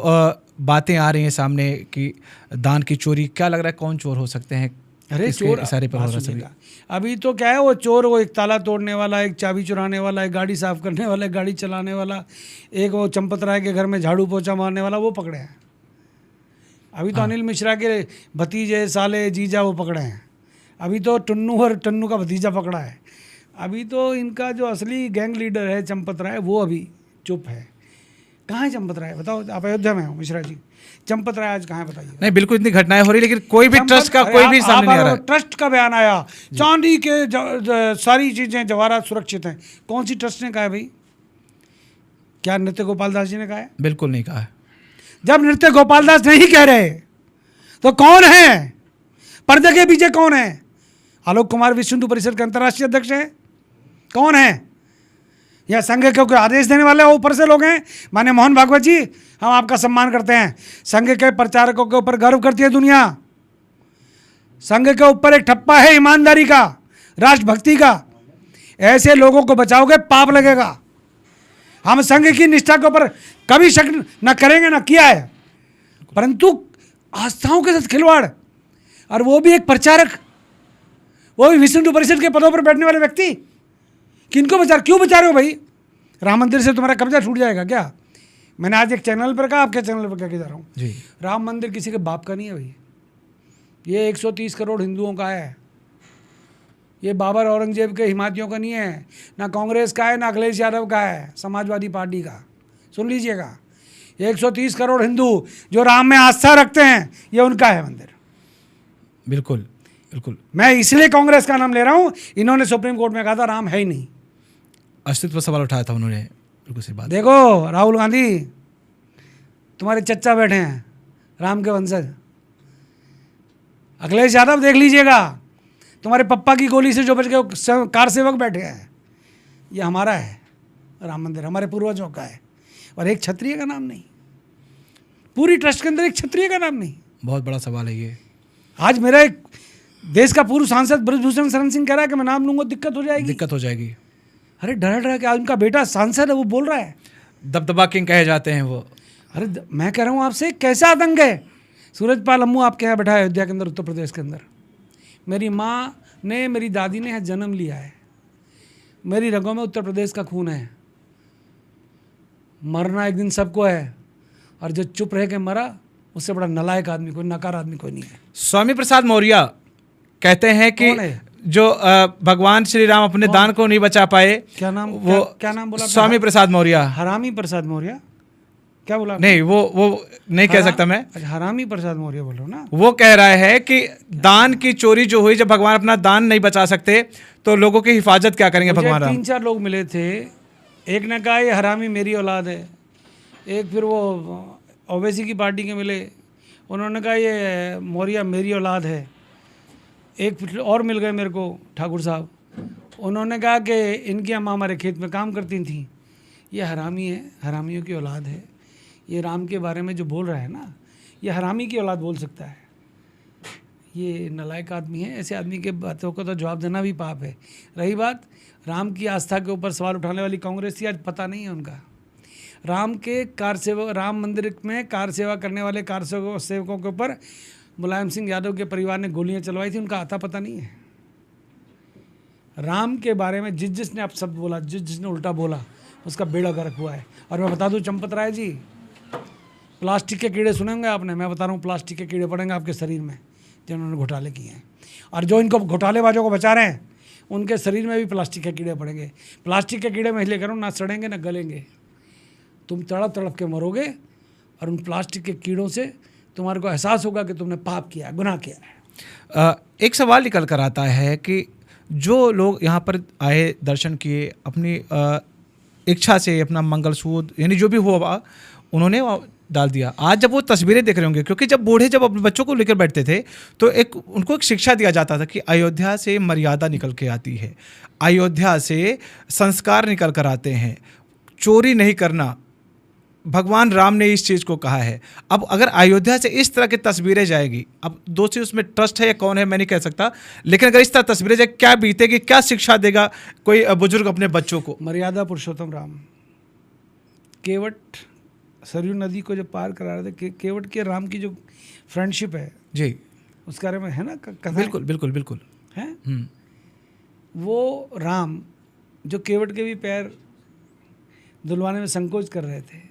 बातें आ रही हैं सामने कि दान की चोरी, क्या लग रहा है कौन चोर हो सकते हैं? अरे चोर इशारे पर हो रहा है। अभी तो क्या है, वो चोर, वो एक ताला तोड़ने वाला, एक चाबी चुराने वाला, एक गाड़ी साफ करने वाला, एक गाड़ी चलाने वाला, एक वो चंपत राय के घर में झाड़ू पोछा मारने वाला, वो पकड़े हैं। अभी तो अनिल मिश्रा के भतीजे, साले, जीजा वो पकड़े हैं। अभी तो टन्नू और टन्नू का भतीजा पकड़ा है। अभी तो इनका जो असली गैंग लीडर है चंपत राय, वो अभी चुप है। कहाँ है चंपत राय? बताओ, आप अयोध्या में हो मिश्रा जी, चंपत राय आज कहाँ है बताइए? नहीं, बिल्कुल इतनी घटनाएं हो रही, लेकिन कोई भी ट्रस्ट का कोई भी सामने नहीं आ रहा है। ट्रस्ट का बयान आया, चांदी के सारी चीजें जवाहरात सुरक्षित हैं। कौन सी ट्रस्ट ने कहा है भाई? क्या नृत्य गोपाल दास जी ने कहा है? बिल्कुल नहीं कहा है। जब नृत्य गोपाल दास नहीं कह रहे तो कौन है? पर्दे के पीछे कौन है? आलोक कुमार विश्व हिंदू परिषद के अंतर्राष्ट्रीय अध्यक्ष है? कौन है? या संघ के कोई आदेश देने वाले ऊपर से लोग हैं? माने मोहन भागवत जी, हम आपका सम्मान करते हैं। संघ के प्रचारकों के ऊपर गर्व करती है दुनिया। संघ के ऊपर एक ठप्पा है ईमानदारी का, राष्ट्रभक्ति का। ऐसे लोगों को बचाओगे, पाप लगेगा। हम संघ की निष्ठा के ऊपर कभी शक न करेंगे, न किया है, परंतु आस्थाओं के साथ खिलवाड़, और वो भी एक प्रचारक, वो भी विश्व हिंदू परिषद के पदों पर बैठने वाले व्यक्ति, किनको क्यों बचा रहे हो भाई? राम मंदिर से तुम्हारा कब्जा छूट जाएगा क्या? मैंने आज एक चैनल पर कहा, आपके चैनल पर क्या कह जा रहा हूँ जी। राम मंदिर किसी के बाप का नहीं है भाई, ये 130 करोड़ हिंदुओं का है। ये बाबर औरंगजेब के हिमायतियों का नहीं है, ना कांग्रेस का है, ना अखिलेश यादव का है, समाजवादी पार्टी का। सुन लीजिएगा, 130 करोड़ हिंदू जो राम में आस्था रखते हैं, ये उनका है मंदिर। बिल्कुल बिल्कुल। मैं इसलिए कांग्रेस का नाम ले रहा हूँ, इन्होंने सुप्रीम कोर्ट में कहा था राम है ही नहीं, अस्तित्व सवाल उठाया था उन्होंने। बिल्कुल सही बात। देखो राहुल गांधी, तुम्हारे चच्चा बैठे हैं राम के वंशज। अखिलेश यादव देख लीजिएगा, तुम्हारे पप्पा की गोली से जो बच गए कार सेवक बैठे हैं। ये हमारा है राम मंदिर, हमारे पूर्वजों का है, और एक क्षत्रिय का नाम नहीं। पूरी ट्रस्ट के अंदर एक क्षत्रिय का नाम नहीं। बहुत बड़ा सवाल है ये। आज मेरा एक देश का पूर्व सांसद ब्रजभूषण शरण सिंह कह रहा है कि मैं नाम लूंगा, दिक्कत हो जाएगी। अरे डरा के आज उनका बेटा सांसद है, वो बोल रहा है। दबदबा किंग कहे जाते हैं वो। अरे मैं कह रहा हूँ आपसे, कैसा आतंक है? सूरजपाल अम्मू आपके यहाँ बैठा है अयोध्या के अंदर, उत्तर प्रदेश के अंदर। मेरी माँ ने, मेरी दादी ने यहाँ जन्म लिया है, मेरी रगों में उत्तर प्रदेश का खून है। मरना एक दिन सबको है, और जो चुप रह के मरा, उससे बड़ा नालायक आदमी कोई, नकार आदमी कोई नहीं है। स्वामी प्रसाद मौर्य कहते हैं कि जो भगवान श्री राम अपने दान को नहीं बचा पाए, क्या नाम, वो क्या नाम बोला आपने? स्वामी प्रसाद मौर्य। हरामी प्रसाद मौर्य, क्या बोला आपने? नहीं, वो नहीं कह सकता मैं। अच्छा, हरामी प्रसाद मौर्य बोल रहा हूँ ना। वो कह रहा है कि दान की चोरी जो हुई, जब भगवान अपना दान नहीं बचा सकते तो लोगों की हिफाजत क्या करेंगे मुझे भगवान राम? 3-4 लोग मिले थे, एक ने कहा ये हरामी मेरी औलाद है, एक फिर वो ओवैसी की पार्टी के मिले, उन्होंने कहा ये मौर्य मेरी औलाद है, एक फिर और मिल गए मेरे को ठाकुर साहब, उन्होंने कहा कि इनकी अम्मा हमारे खेत में काम करती थी, ये हरामी है, हरामियों की औलाद है, ये राम के बारे में जो बोल रहा है ना, ये हरामी की औलाद बोल सकता है, ये नालायक आदमी है, ऐसे आदमी के बातों को तो जवाब देना भी पाप है। रही बात राम की आस्था के ऊपर सवाल उठाने वाली कांग्रेस थी, आज पता नहीं है उनका। राम के कार सेवक, राम मंदिर में कार सेवा करने वाले कार सेवकों के ऊपर मुलायम सिंह यादव के परिवार ने गोलियां चलवाई थी, उनका आता पता नहीं है। राम के बारे में जिसने आप शब्द बोला, जिसने उल्टा बोला, उसका बेड़ा गर्क हुआ है। और मैं बता दूं चंपत राय जी, प्लास्टिक के कीड़े सुनेंगे आपने, मैं बता रहा हूँ प्लास्टिक के कीड़े पड़ेंगे आपके शरीर में जिन्होंने घोटाले किए हैं, और जो इनको घोटालेबाजों को बचा रहे हैं उनके शरीर में भी प्लास्टिक के कीड़े पड़ेंगे। प्लास्टिक के कीड़े मैं इसलिए करूँ, ना सड़ेंगे ना गलेंगे, तुम तड़प तड़प के मरोगे, और उन प्लास्टिक के कीड़ों से तुम्हारे को एहसास होगा कि तुमने पाप किया, गुनाह किया है। एक सवाल निकल कर आता है कि जो लोग यहाँ पर आए, दर्शन किए, अपनी इच्छा से अपना मंगलसूत्र यानी जो भी हुआ उन्होंने डाल दिया, आज जब वो तस्वीरें देख रहे होंगे, क्योंकि जब बूढ़े जब अपने बच्चों को लेकर बैठते थे तो उनको एक शिक्षा दिया जाता था कि अयोध्या से मर्यादा निकल के आती है, अयोध्या से संस्कार निकल कर आते हैं, चोरी नहीं करना, भगवान राम ने इस चीज़ को कहा है। अब अगर अयोध्या से इस तरह की तस्वीरें जाएगी, अब दोषी उसमें ट्रस्ट है या कौन है मैं नहीं कह सकता, लेकिन अगर इस तरह तस्वीरें जाए, क्या बीतेगी, क्या शिक्षा देगा कोई बुजुर्ग अपने बच्चों को? मर्यादा पुरुषोत्तम राम केवट सरयू नदी को जब पार करा रहे थे, केवट के राम की जो फ्रेंडशिप है जी, उस बारे में है ना कथा, बिल्कुल बिल्कुल बिल्कुल है। वो राम जो केवट के भी पैर धुलवाने में संकोच कर रहे थे,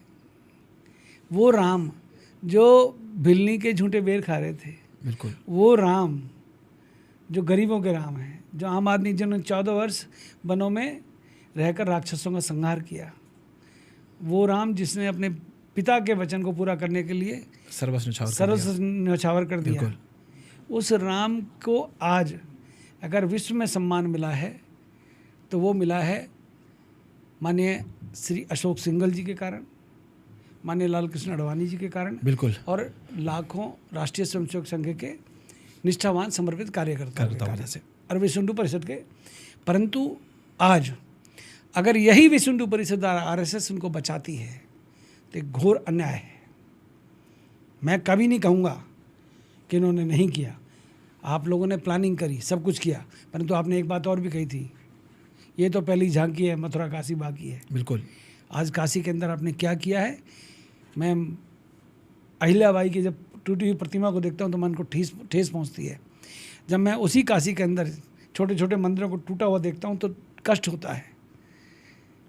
वो राम जो भिलनी के झूठे बेर खा रहे थे, बिल्कुल वो राम जो गरीबों के राम हैं, जो आम आदमी जिन्होंने 14 वर्ष वनों में रहकर राक्षसों का संहार किया, वो राम जिसने अपने पिता के वचन को पूरा करने के लिए सर्वस्व न्यौछावर कर दिया, उस राम को आज अगर विश्व में सम्मान मिला है तो वो मिला है माननीय श्री अशोक सिंघल जी के कारण, माननीय लाल कृष्ण आडवाणी जी के कारण, बिल्कुल, और लाखों राष्ट्रीय स्वयंसेवक संघ के निष्ठावान समर्पित कार्यकर्ता से और विश्व हिंदू परिषद के। परंतु आज अगर यही विश्व हिंदू परिषद आरएसएस उनको बचाती है तो एक घोर अन्याय है। मैं कभी नहीं कहूँगा कि इन्होंने नहीं किया, आप लोगों ने प्लानिंग करी, सब कुछ किया, परंतु आपने एक बात और भी कही थी, ये तो पहली झांकी है, मथुरा काशी बाकी है। बिल्कुल, आज काशी के अंदर आपने क्या किया है, मैं अहिल्याबाई की जब टूटी हुई प्रतिमा को देखता हूँ तो मन को ठेस पहुँचती है। जब मैं उसी काशी के अंदर छोटे छोटे मंदिरों को टूटा हुआ देखता हूँ तो कष्ट होता है।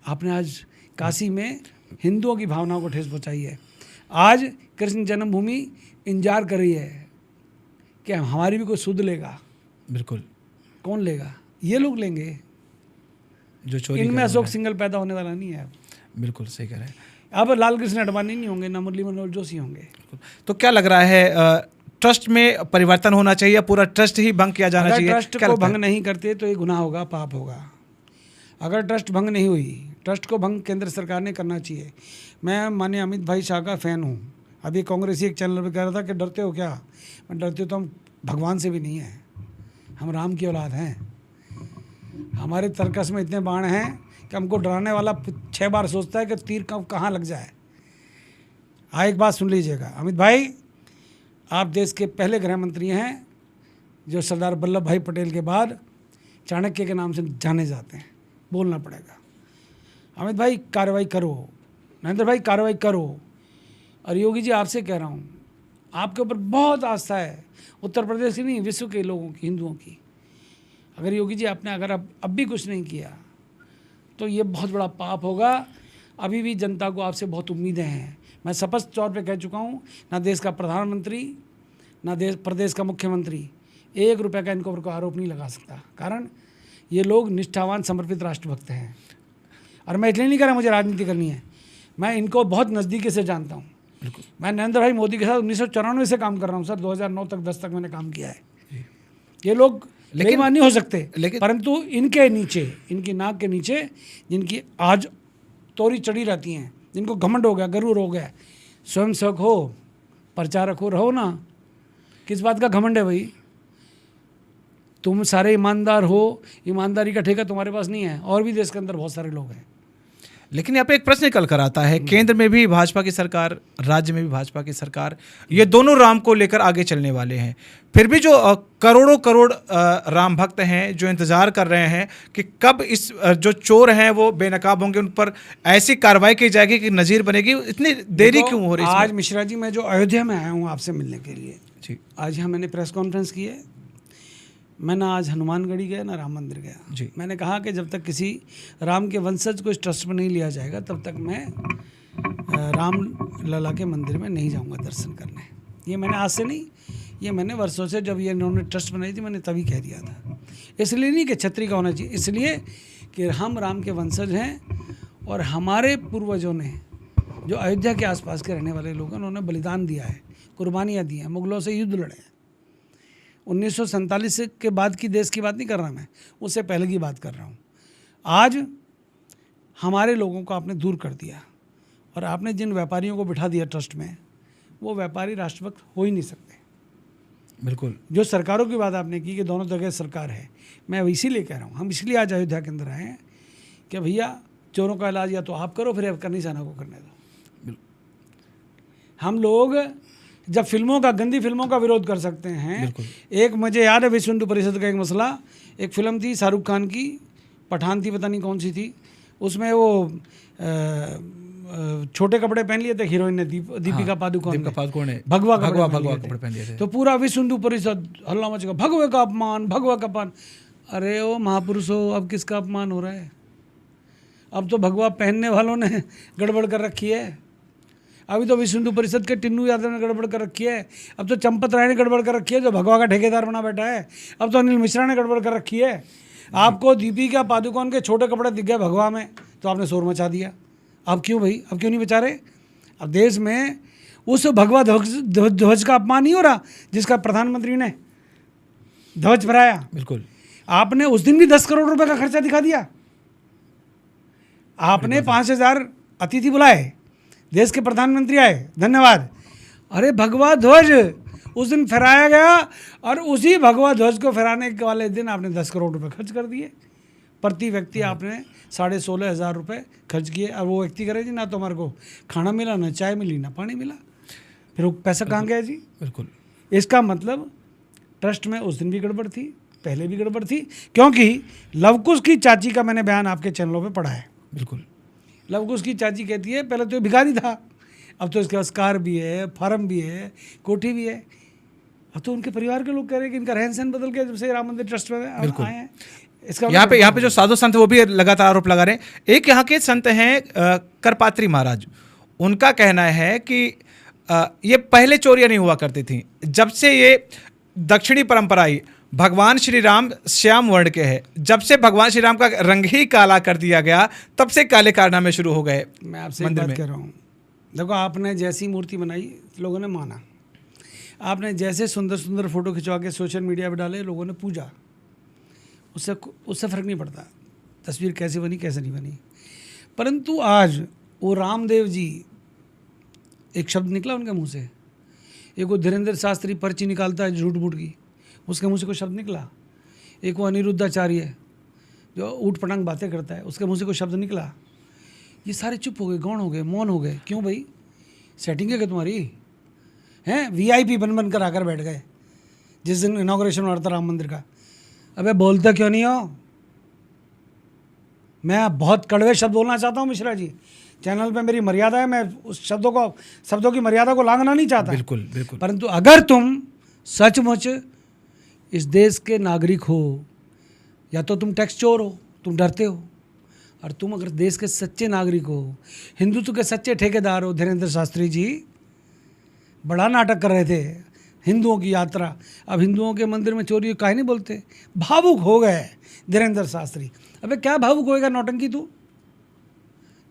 आपने आज काशी में हिंदुओं की भावनाओं को ठेस पहुँचाई है। आज कृष्ण जन्मभूमि इंतजार कर रही है कि हमारी भी कोई सुध लेगा। बिल्कुल, कौन लेगा? ये लोग लेंगे जो चोरी, इनमें अशोक सिंघल पैदा होने वाला नहीं है। बिल्कुल सही कह रहे हैं। अब लाल कृष्ण आडवाणी नहीं होंगे, ना मुरली मनोहर जोशी होंगे। तो क्या लग रहा है, ट्रस्ट में परिवर्तन होना चाहिए या पूरा ट्रस्ट ही भंग किया जाना चाहिए? ट्रस्ट को भंग नहीं करते तो ये गुनाह होगा, पाप होगा। अगर ट्रस्ट भंग नहीं हुई, ट्रस्ट को भंग केंद्र सरकार ने करना चाहिए। मैं माननीय अमित भाई शाह का फ़ैन हूँ। अभी कांग्रेसी एक चैनल पर कह रहा था कि डरते हो क्या? मैं डरते तो हम भगवान से भी नहीं हैं, हम राम की औलाद हैं। हमारे तर्कस में इतने बाण हैं कि हमको डराने वाला 6 बार सोचता है कि तीर कहाँ लग जाए। एक बात सुन लीजिएगा अमित भाई, आप देश के पहले गृह मंत्री हैं जो सरदार वल्लभ भाई पटेल के बाद चाणक्य के नाम से जाने जाते हैं। बोलना पड़ेगा। अमित भाई कार्रवाई करो, नरेंद्र भाई कार्रवाई करो। और योगी जी आपसे कह रहा हूँ, आपके ऊपर बहुत आस्था है, उत्तर प्रदेश की नहीं विश्व के लोगों की, हिंदुओं की। अगर योगी जी आपने अगर अब भी कुछ नहीं किया तो ये बहुत बड़ा पाप होगा। अभी भी जनता को आपसे बहुत उम्मीदें हैं। मैं स्पष्ट तौर पे कह चुका हूँ, ना देश का प्रधानमंत्री, ना प्रदेश का मुख्यमंत्री 1 रुपये का इनके ऊपर कोई आरोप नहीं लगा सकता। कारण ये लोग निष्ठावान समर्पित राष्ट्रभक्त हैं। और मैं इसलिए नहीं कह रहा मुझे राजनीति करनी है, मैं इनको बहुत नज़दीकी से जानता हूँ। मैं नरेंद्र भाई मोदी के साथ 1994 से काम कर रहा हूँ सर, 2009 तक 10 तक मैंने काम किया है। ये लोग बेईमान नहीं हो सकते, परंतु इनके नीचे, इनकी नाक के नीचे जिनकी आज तोरी चढ़ी रहती हैं, जिनको घमंड हो गया, गरूर हो गया, स्वयं सेवक हो, प्रचारक हो, रहो ना, किस बात का घमंड है भाई? तुम सारे ईमानदार हो, ईमानदारी का ठेका तुम्हारे पास नहीं है। और भी देश के अंदर बहुत सारे लोग हैं। लेकिन यहाँ पे एक प्रश्न निकल कर आता है, केंद्र में भी भाजपा की सरकार, राज्य में भी भाजपा की सरकार, ये दोनों राम को लेकर आगे चलने वाले हैं। फिर भी जो करोड़ों करोड़ राम भक्त हैं जो इंतजार कर रहे हैं कि कब इस जो चोर हैं वो बेनकाब होंगे, उन पर ऐसी कार्रवाई की जाएगी कि नज़ीर बनेगी, इतनी देरी क्यों हो रही है? आज मिश्रा जी, मैं जो अयोध्या में आया हूँ आपसे मिलने के लिए जी, आज यहाँ मैंने प्रेस कॉन्फ्रेंस की है। मैं ना आज हनुमानगढ़ी गया ना राम मंदिर गया जी। मैंने कहा कि जब तक किसी राम के वंशज को इस ट्रस्ट में नहीं लिया जाएगा तब तक मैं राम लला के मंदिर में नहीं जाऊंगा दर्शन करने। ये मैंने आज से नहीं, ये मैंने वर्षों से, जब ये इन्होंने ट्रस्ट बनाई थी मैंने तभी कह दिया था। इसलिए नहीं कि छत्री का होना चाहिए, इसलिए कि हम राम के वंशज हैं और हमारे पूर्वजों ने, जो अयोध्या के आसपास के रहने वाले लोग हैं, उन्होंने बलिदान दिया है, कुर्बानियाँ दी हैं, मुगलों से युद्ध लड़े हैं। 1947 के बाद की देश की बात नहीं कर रहा मैं, उससे पहले की बात कर रहा हूँ। आज हमारे लोगों को आपने दूर कर दिया और आपने जिन व्यापारियों को बिठा दिया ट्रस्ट में, वो व्यापारी राष्ट्रभक्त हो ही नहीं सकते। बिल्कुल। जो सरकारों की बात आपने की कि दोनों जगह सरकार है, मैं इसीलिए कह रहा हूँ, हम इसलिए आज अयोध्या के अंदर आए हैं कि भैया चोरों का इलाज या तो आप करो, फिर अफगानी सेना को करने दो। हम लोग जब फिल्मों का, गंदी फिल्मों का विरोध कर सकते हैं। एक मुझे याद है विश्व हिंदू परिषद का एक मसला, एक फिल्म थी शाहरुख खान की, पठान थी, पता नहीं कौन सी थी, उसमें वो छोटे कपड़े पहन लिए थे हीरोइन ने, दीपिका पादुकोण ने भगवा कपड़े पहन लिए थे। तो पूरा विश्व हिंदू परिषद हल्ला मच गया, भगवे का अपमान, भगवा का अपमान। अरे ओ महापुरुष हो, अब किसका अपमान हो रहा है? अब तो भगवा पहनने वालों ने गड़बड़ कर रखी है। अभी तो विश्व हिंदू परिषद के टिन्नू यादव ने गड़बड़ कर रखी है। अब तो चंपत राय ने गड़बड़ कर रखी है, जो भगवा का ठेकेदार बना बैठा है। अब तो अनिल मिश्रा ने गड़बड़ कर रखी है। आपको दीपिका पादुकोण के छोटे कपड़े दिख गए भगवा में तो आपने शोर मचा दिया। अब क्यों भाई, अब क्यों नहीं बचा रहे? अब देश में उस भगवा ध्वज का अपमान नहीं हो रहा जिसका प्रधानमंत्री ने ध्वज फहराया। बिल्कुल। आपने उस दिन भी 10 करोड़ रुपए का खर्चा दिखा दिया। आपने 5000 अतिथि बुलाए, देश के प्रधानमंत्री आए, धन्यवाद। अरे भगवा ध्वज उस दिन फहराया गया और उसी भगवा ध्वज को फहराने वाले दिन आपने 10 करोड़ रुपए खर्च कर दिए। प्रति व्यक्ति आपने 16,500 रुपये खर्च किए। और वो व्यक्ति करे जी, ना तो हमारे को खाना मिला, ना चाय मिली, ना पानी मिला, फिर वो पैसा कहाँ गया जी? बिल्कुल। इसका मतलब ट्रस्ट में उस दिन भी गड़बड़ थी, पहले भी गड़बड़ थी, क्योंकि लवकुश की चाची का मैंने बयान आपके चैनलों पे पढ़ा है। बिल्कुल। लवकुश की चाची कहती है पहले तो ये भिखारी था, अब तो इसके पास कार भी है, फार्म भी है, कोठी भी है। अब तो उनके परिवार के लोग कह रहे हैं कि इनका रहन सहन बदल गया जब से राम मंदिर ट्रस्ट में आए हैं। इसका यहाँ पे जो साधु संत वो भी लगातार आरोप लगा रहे हैं। एक यहाँ के संत हैं करपात्री महाराज, उनका कहना है कि ये पहले चोरियां नहीं हुआ करती थी, जब से ये दक्षिणी परंपरा आई, भगवान श्री राम श्याम वर्ण के हैं, जब से भगवान श्री राम का रंग ही काला कर दिया गया तब से काले कारनामे शुरू हो गए। मैं आपसे एक बात कह रहा हूँ, देखो आपने जैसी मूर्ति बनाई लोगों ने माना, आपने जैसे सुंदर सुंदर फोटो खिंचवा के सोशल मीडिया पे डाले लोगों ने पूजा, उससे फ़र्क नहीं पड़ता तस्वीर कैसी बनी कैसे नहीं बनी। परंतु आज वो रामदेव जी, एक शब्द निकला उनके मुँह से, एक वो धीरेन्द्र शास्त्री पर्ची निकालता है झूठ मूठ की, उसके मुँह से कोई शब्द निकला। एक वो अनिरुद्धाचार्य जो ऊट पटांग बातें करता है, उसके मुँह से कोई शब्द निकला। ये सारे चुप हो गए, गौण हो गए, मौन हो गए। क्यों भाई, सेटिंग है क्या तुम्हारी? हैं VIP बन कर आकर बैठ गए जिस दिन इनॉग्रेशन हो रहा था राम मंदिर का। अबे बोलते क्यों नहीं हो? मैं बहुत कड़वे शब्द बोलना चाहता हूँ मिश्रा जी, चैनल पे मेरी मर्यादा है, मैं उस शब्दों की मर्यादा को लांघना नहीं चाहता। बिल्कुल बिल्कुल। परंतु अगर तुम सचमुच इस देश के नागरिक हो, या तो तुम टैक्स चोर हो, तुम डरते हो, और तुम अगर देश के सच्चे नागरिक हो, हिंदुत्व के सच्चे ठेकेदार हो, धीरेन्द्र शास्त्री जी बड़ा नाटक कर रहे थे, हिंदुओं की यात्रा। अब हिंदुओं के मंदिर में चोरी काहे नहीं बोलते? भावुक हो गए धीरेन्द्र शास्त्री। अबे क्या भावुक होएगा नौटंकी तू?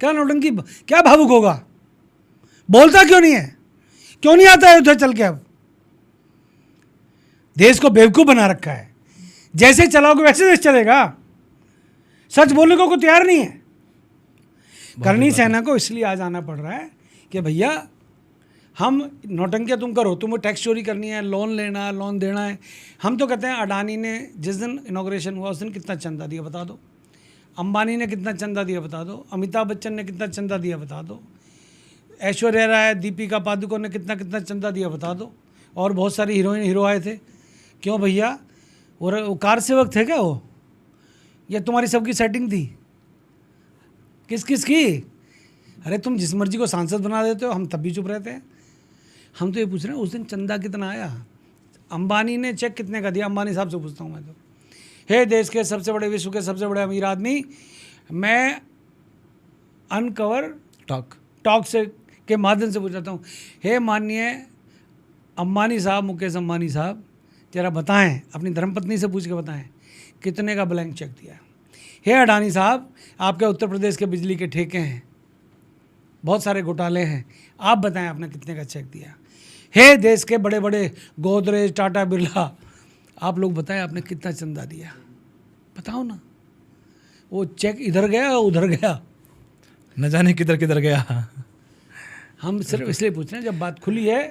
क्या नौटंकी, क्या भावुक होगा? बोलता क्यों नहीं है? क्यों नहीं आता अयोध्या चल के? अब देश को बेवकूफ बना रखा है, जैसे चलाओगे वैसे देश चलेगा। सच बोलने को तैयार नहीं है। करनी सेना को इसलिए आज आना पड़ रहा है कि भैया हम नौटंकियाँ तुम करो, तुम्हें टैक्स चोरी करनी है, लोन लेना, लोन देना है। हम तो कहते हैं अडानी ने जिस दिन इनॉग्रेशन हुआ उस दिन कितना चंदा दिया बता दो, अंबानी ने कितना चंदा दिया बता दो, अमिताभ बच्चन ने कितना चंदा दिया बता दो, ऐश्वर्या राय, दीपिका पादुकोण ने कितना कितना चंदा दिया बता दो, और बहुत सारी हीरोइन हीरो आए थे। क्यों भैया? वो कार सेवक थे क्या वो? या तुम्हारी सबकी सेटिंग थी? किस किस की? अरे तुम जिस मर्जी को सांसद बना देते हो, हम तब भी चुप रहते हैं। हम तो ये पूछ रहे हैं उस दिन चंदा कितना आया, अंबानी ने चेक कितने का दिया? अंबानी साहब से पूछता हूँ मैं तो। हे देश के सबसे बड़े, विश्व के सबसे बड़े अमीर आदमी, मैं अनकवर टॉक से के माध्यम से पूछता हूँ, हे माननीय अंबानी साहब, मुकेश अंबानी साहब, जरा बताएं, अपनी धर्मपत्नी से पूछ के बताएं कितने का ब्लैंक चेक दिया। हे अडानी साहब, आपके उत्तर प्रदेश के बिजली के ठेके हैं, बहुत सारे घोटाले हैं, आप बताएं आपने कितने का चेक दिया। हे देश के बड़े बड़े गोदरेज, टाटा, बिरला, आप लोग बताएं आपने कितना चंदा दिया, बताओ ना। वो चेक इधर गया उधर गया, न जाने किधर किधर गया। हम सिर्फ इसलिए पूछ रहे हैं जब बात खुली है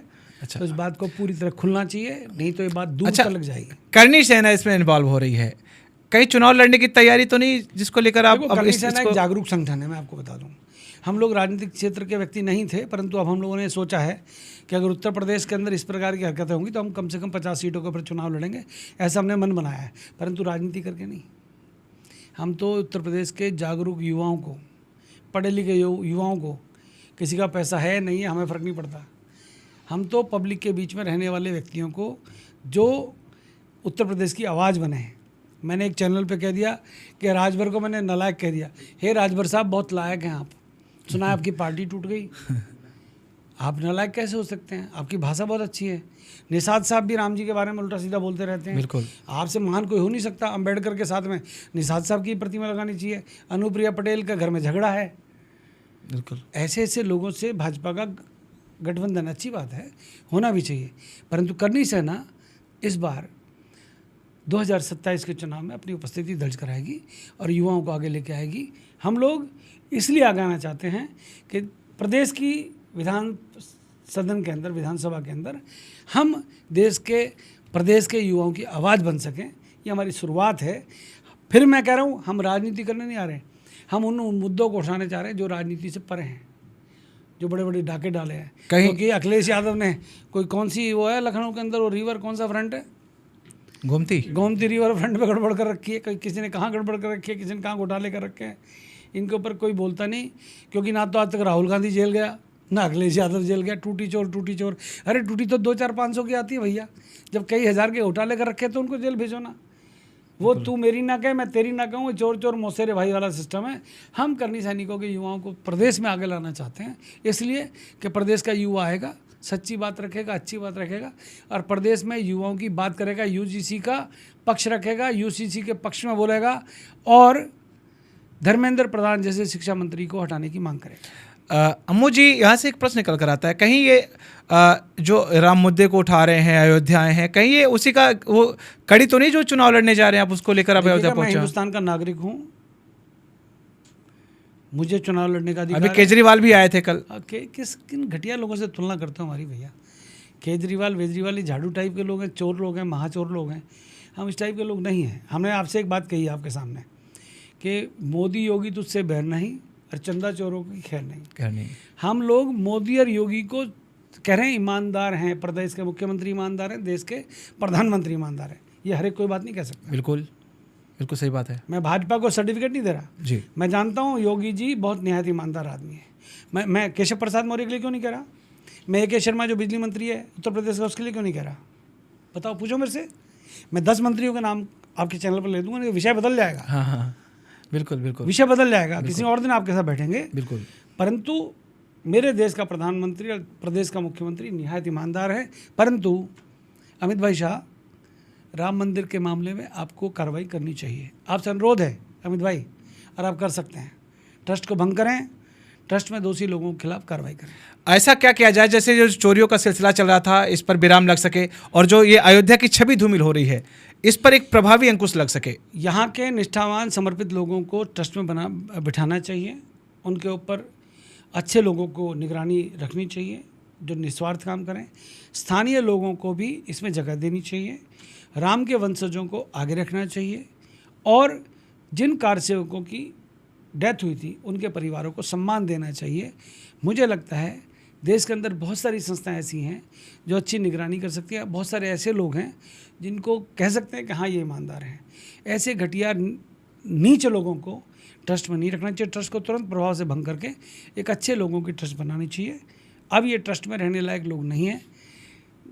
अच्छा, तो इस बात को पूरी तरह खुलना चाहिए, नहीं तो ये बात दूर तक लग जाएगी। करनी सेना इसमें इन्वॉल्व हो रही है, कहीं चुनाव लड़ने की तैयारी तो नहीं जिसको लेकर आप? करनी सेना एक जागरूक संगठन है, मैं आपको बता दूं। हम लोग राजनीतिक क्षेत्र के व्यक्ति नहीं थे, परंतु अब हम लोगों ने सोचा है कि अगर उत्तर प्रदेश के अंदर इस प्रकार की हरकतें होंगी तो हम कम से कम 50 सीटों के ऊपर चुनाव लड़ेंगे, ऐसा हमने मन बनाया है, परंतु राजनीति करके नहीं। हम तो उत्तर प्रदेश के जागरूक युवाओं को, पढ़े लिखे युवाओं को, किसी का पैसा है नहीं है हमें फ़र्क नहीं पड़ता, हम तो पब्लिक के बीच में रहने वाले व्यक्तियों को जो उत्तर प्रदेश की आवाज़ बने हैं। मैंने एक चैनल पे कह दिया कि राजभर को मैंने नालायक कह दिया। हे राजभर साहब, बहुत लायक हैं आप, सुना है आपकी पार्टी टूट गई, आप नालायक कैसे हो सकते हैं? आपकी भाषा बहुत अच्छी है। निषाद साहब भी राम जी के बारे में उल्टा सीधा बोलते रहते हैं। बिल्कुल, आपसे महान कोई हो नहीं सकता। अम्बेडकर के साथ में निषाद साहब की प्रतिमा लगानी चाहिए। अनुप्रिया पटेल का घर में झगड़ा है। बिल्कुल, ऐसे ऐसे लोगों से भाजपा का गठबंधन अच्छी बात है, होना भी चाहिए, परंतु करनी सेना इस बार 2027 के चुनाव में अपनी उपस्थिति दर्ज कराएगी और युवाओं को आगे लेके आएगी। हम लोग इसलिए आगे आना चाहते हैं कि प्रदेश की विधान सदन के अंदर, विधानसभा के अंदर हम देश के, प्रदेश के युवाओं की आवाज़ बन सकें। ये हमारी शुरुआत है। फिर मैं कह रहा हूँ, हम राजनीति करने नहीं आ रहे, हम उन मुद्दों को उठाने चाह रहे हैं जो राजनीति से परे हैं, जो बड़े बड़े डाके डाले हैं। क्योंकि अखिलेश यादव ने कोई कौन सी वो है लखनऊ के अंदर, वो रिवर कौन सा फ्रंट है, गोमती रिवर फ्रंट पे गड़बड़ कर रखी है। किसी ने कहाँ गड़बड़ कर रखी है, किसी ने कहाँ घोटाले कर रखे हैं। इनके ऊपर कोई बोलता नहीं, क्योंकि ना तो आज तक राहुल गांधी जेल गया, ना अखिलेश यादव जेल गया। टूटी चोर। अरे टूटी तो 200-500 की आती है भैया, जब कई हज़ार के घोटाले कर रखे तो उनको जेल भेजो ना। वो तू मेरी ना कहे, मैं तेरी ना कहूँ, चोर मौसेरे भाई वाला सिस्टम है। हम करनी सैनिकों के युवाओं को प्रदेश में आगे लाना चाहते हैं, इसलिए कि प्रदेश का युवा आएगा, सच्ची बात रखेगा, अच्छी बात रखेगा, और प्रदेश में युवाओं की बात करेगा, यूजीसी का पक्ष रखेगा, यूसीसी के पक्ष में बोलेगा, और धर्मेंद्र प्रधान जैसे शिक्षा मंत्री को हटाने की मांग करेगा। अम्मू जी, यहाँ से एक प्रश्न निकल कर आता है, कहीं ये जो राम मुद्दे को उठा रहे हैं, अयोध्या आए हैं, कहीं ये उसी का वो कड़ी तो नहीं जो चुनाव लड़ने जा रहे हैं आप उसको लेकर आप अयोध्या पहुंचे? मैं हिंदुस्तान का नागरिक हूँ, मुझे चुनाव लड़ने का अधिकार। अभी केजरीवाल भी आए थे कल। किन घटिया लोगों से तुलना करते हो हमारी भैया? केजरीवाल ये झाड़ू टाइप के लोग हैं, चोर लोग हैं, महाचोर लोग हैं। हम इस टाइप के लोग नहीं हैं। हमने आपसे एक बात कही आपके सामने कि मोदी योगी तुझसे बैर नहीं और चंदा चोरों की खैर नहीं। हम लोग मोदी और योगी को कह रहे हैं ईमानदार हैं, प्रदेश के मुख्यमंत्री ईमानदार हैं, देश के प्रधानमंत्री ईमानदार हैं। ये हर एक कोई बात नहीं कह सकता। बिल्कुल बिल्कुल सही बात है। मैं भाजपा को सर्टिफिकेट नहीं दे रहा जी। मैं जानता हूँ योगी जी बहुत निहायत ईमानदार आदमी है। मैं केशव प्रसाद मौर्य के लिए क्यों नहीं कह रहा? मैं ए के शर्मा जो बिजली मंत्री है उत्तर प्रदेश का, उसके लिए क्यों नहीं कह रहा? बताओ, पूछो मेरे से। मैं 10 मंत्रियों के नाम आपके चैनल पर ले दूंगा, विषय बदल जाएगा। हाँ, बिल्कुल, विषय बदल जाएगा। किसी और दिन आपके साथ बैठेंगे। बिल्कुल। परंतु मेरे देश का प्रधानमंत्री और प्रदेश का मुख्यमंत्री निहायत ईमानदार है, परंतु अमित भाई शाह, राम मंदिर के मामले में आपको कार्रवाई करनी चाहिए। आपसे अनुरोध है अमित भाई, और आप कर सकते हैं। ट्रस्ट को भंग करें, ट्रस्ट में दोषी लोगों के खिलाफ कार्रवाई करें। ऐसा क्या किया जाए जैसे जो चोरियों का सिलसिला चल रहा था इस पर विराम लग सके, और जो ये अयोध्या की छवि धूमिल हो रही है इस पर एक प्रभावी अंकुश लग सके? यहाँ के निष्ठावान समर्पित लोगों को ट्रस्ट में बिठाना चाहिए। उनके ऊपर अच्छे लोगों को निगरानी रखनी चाहिए जो निस्वार्थ काम करें। स्थानीय लोगों को भी इसमें जगह देनी चाहिए। राम के वंशजों को आगे रखना चाहिए, और जिन कारसेवकों की डेथ हुई थी उनके परिवारों को सम्मान देना चाहिए। मुझे लगता है देश के अंदर बहुत सारी संस्थाएं ऐसी हैं जो अच्छी निगरानी कर सकती हैं। बहुत सारे ऐसे लोग हैं जिनको कह सकते हैं कि हाँ ये ईमानदार हैं। ऐसे घटिया नीच लोगों को ट्रस्ट में नहीं रखना चाहिए। ट्रस्ट को तुरंत प्रभाव से भंग करके एक अच्छे लोगों की ट्रस्ट बनानी चाहिए। अब ये ट्रस्ट में रहने लायक लोग नहीं हैं।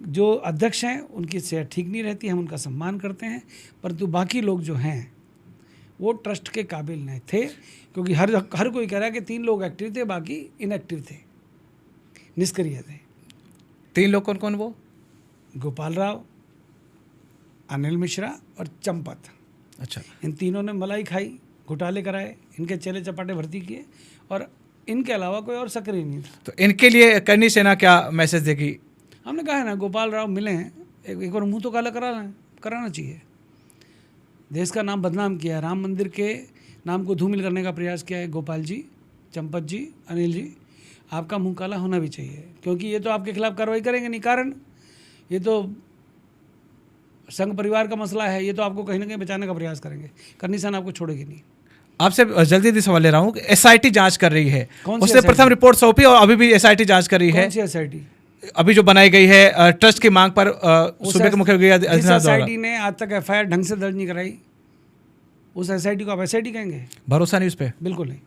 जो अध्यक्ष हैं उनकी सेहत ठीक नहीं रहती, हम उनका सम्मान करते हैं, परंतु बाकी लोग जो हैं वो ट्रस्ट के काबिल नहीं थे, क्योंकि हर कोई कह रहा है कि 3 लोग एक्टिव थे, बाकी इनएक्टिव थे, निष्क्रिय थे। 3 लोग कौन कौन वो? गोपाल राव, अनिल मिश्रा और चंपत। अच्छा, इन तीनों ने मलाई खाई, घोटाले कराए, इनके चेले चपाटे भर्ती किए, और इनके अलावा कोई और सक्रिय नहीं था। तो इनके लिए करनी सेना क्या मैसेज देगी? हमने कहा है ना, गोपाल राव मिले हैं, एक बार मुंह तो काला कराना चाहिए। देश का नाम बदनाम किया है, राम मंदिर के नाम को धूमिल करने का प्रयास किया है गोपाल जी, चंपत जी, अनिल जी। आपका मुंह काला होना भी चाहिए, क्योंकि ये तो आपके खिलाफ कार्रवाई करेंगे नहीं। कारण ये तो संघ परिवार का मसला है, ये तो आपको कहीं ना कहीं बचाने का प्रयास करेंगे। करनी सेना आपको छोड़ेगी नहीं। आपसे जल्दी सवाल ले रहा हूँ। एसआईटी जांच कर रही है, कौन सी उसने SIT? प्रथम रिपोर्ट सौंपी और अभी भी एसआईटी जांच कर रही है। कौन सी SIT? अभी जो बनाई गई है ट्रस्ट की मांग पर सूबे के मुख्य SIT ने आज तक FIR ढंग से दर्ज नहीं कराई, उस SIT को आप SIT कहेंगे? भरोसा नहीं उस पर? बिल्कुल नहीं।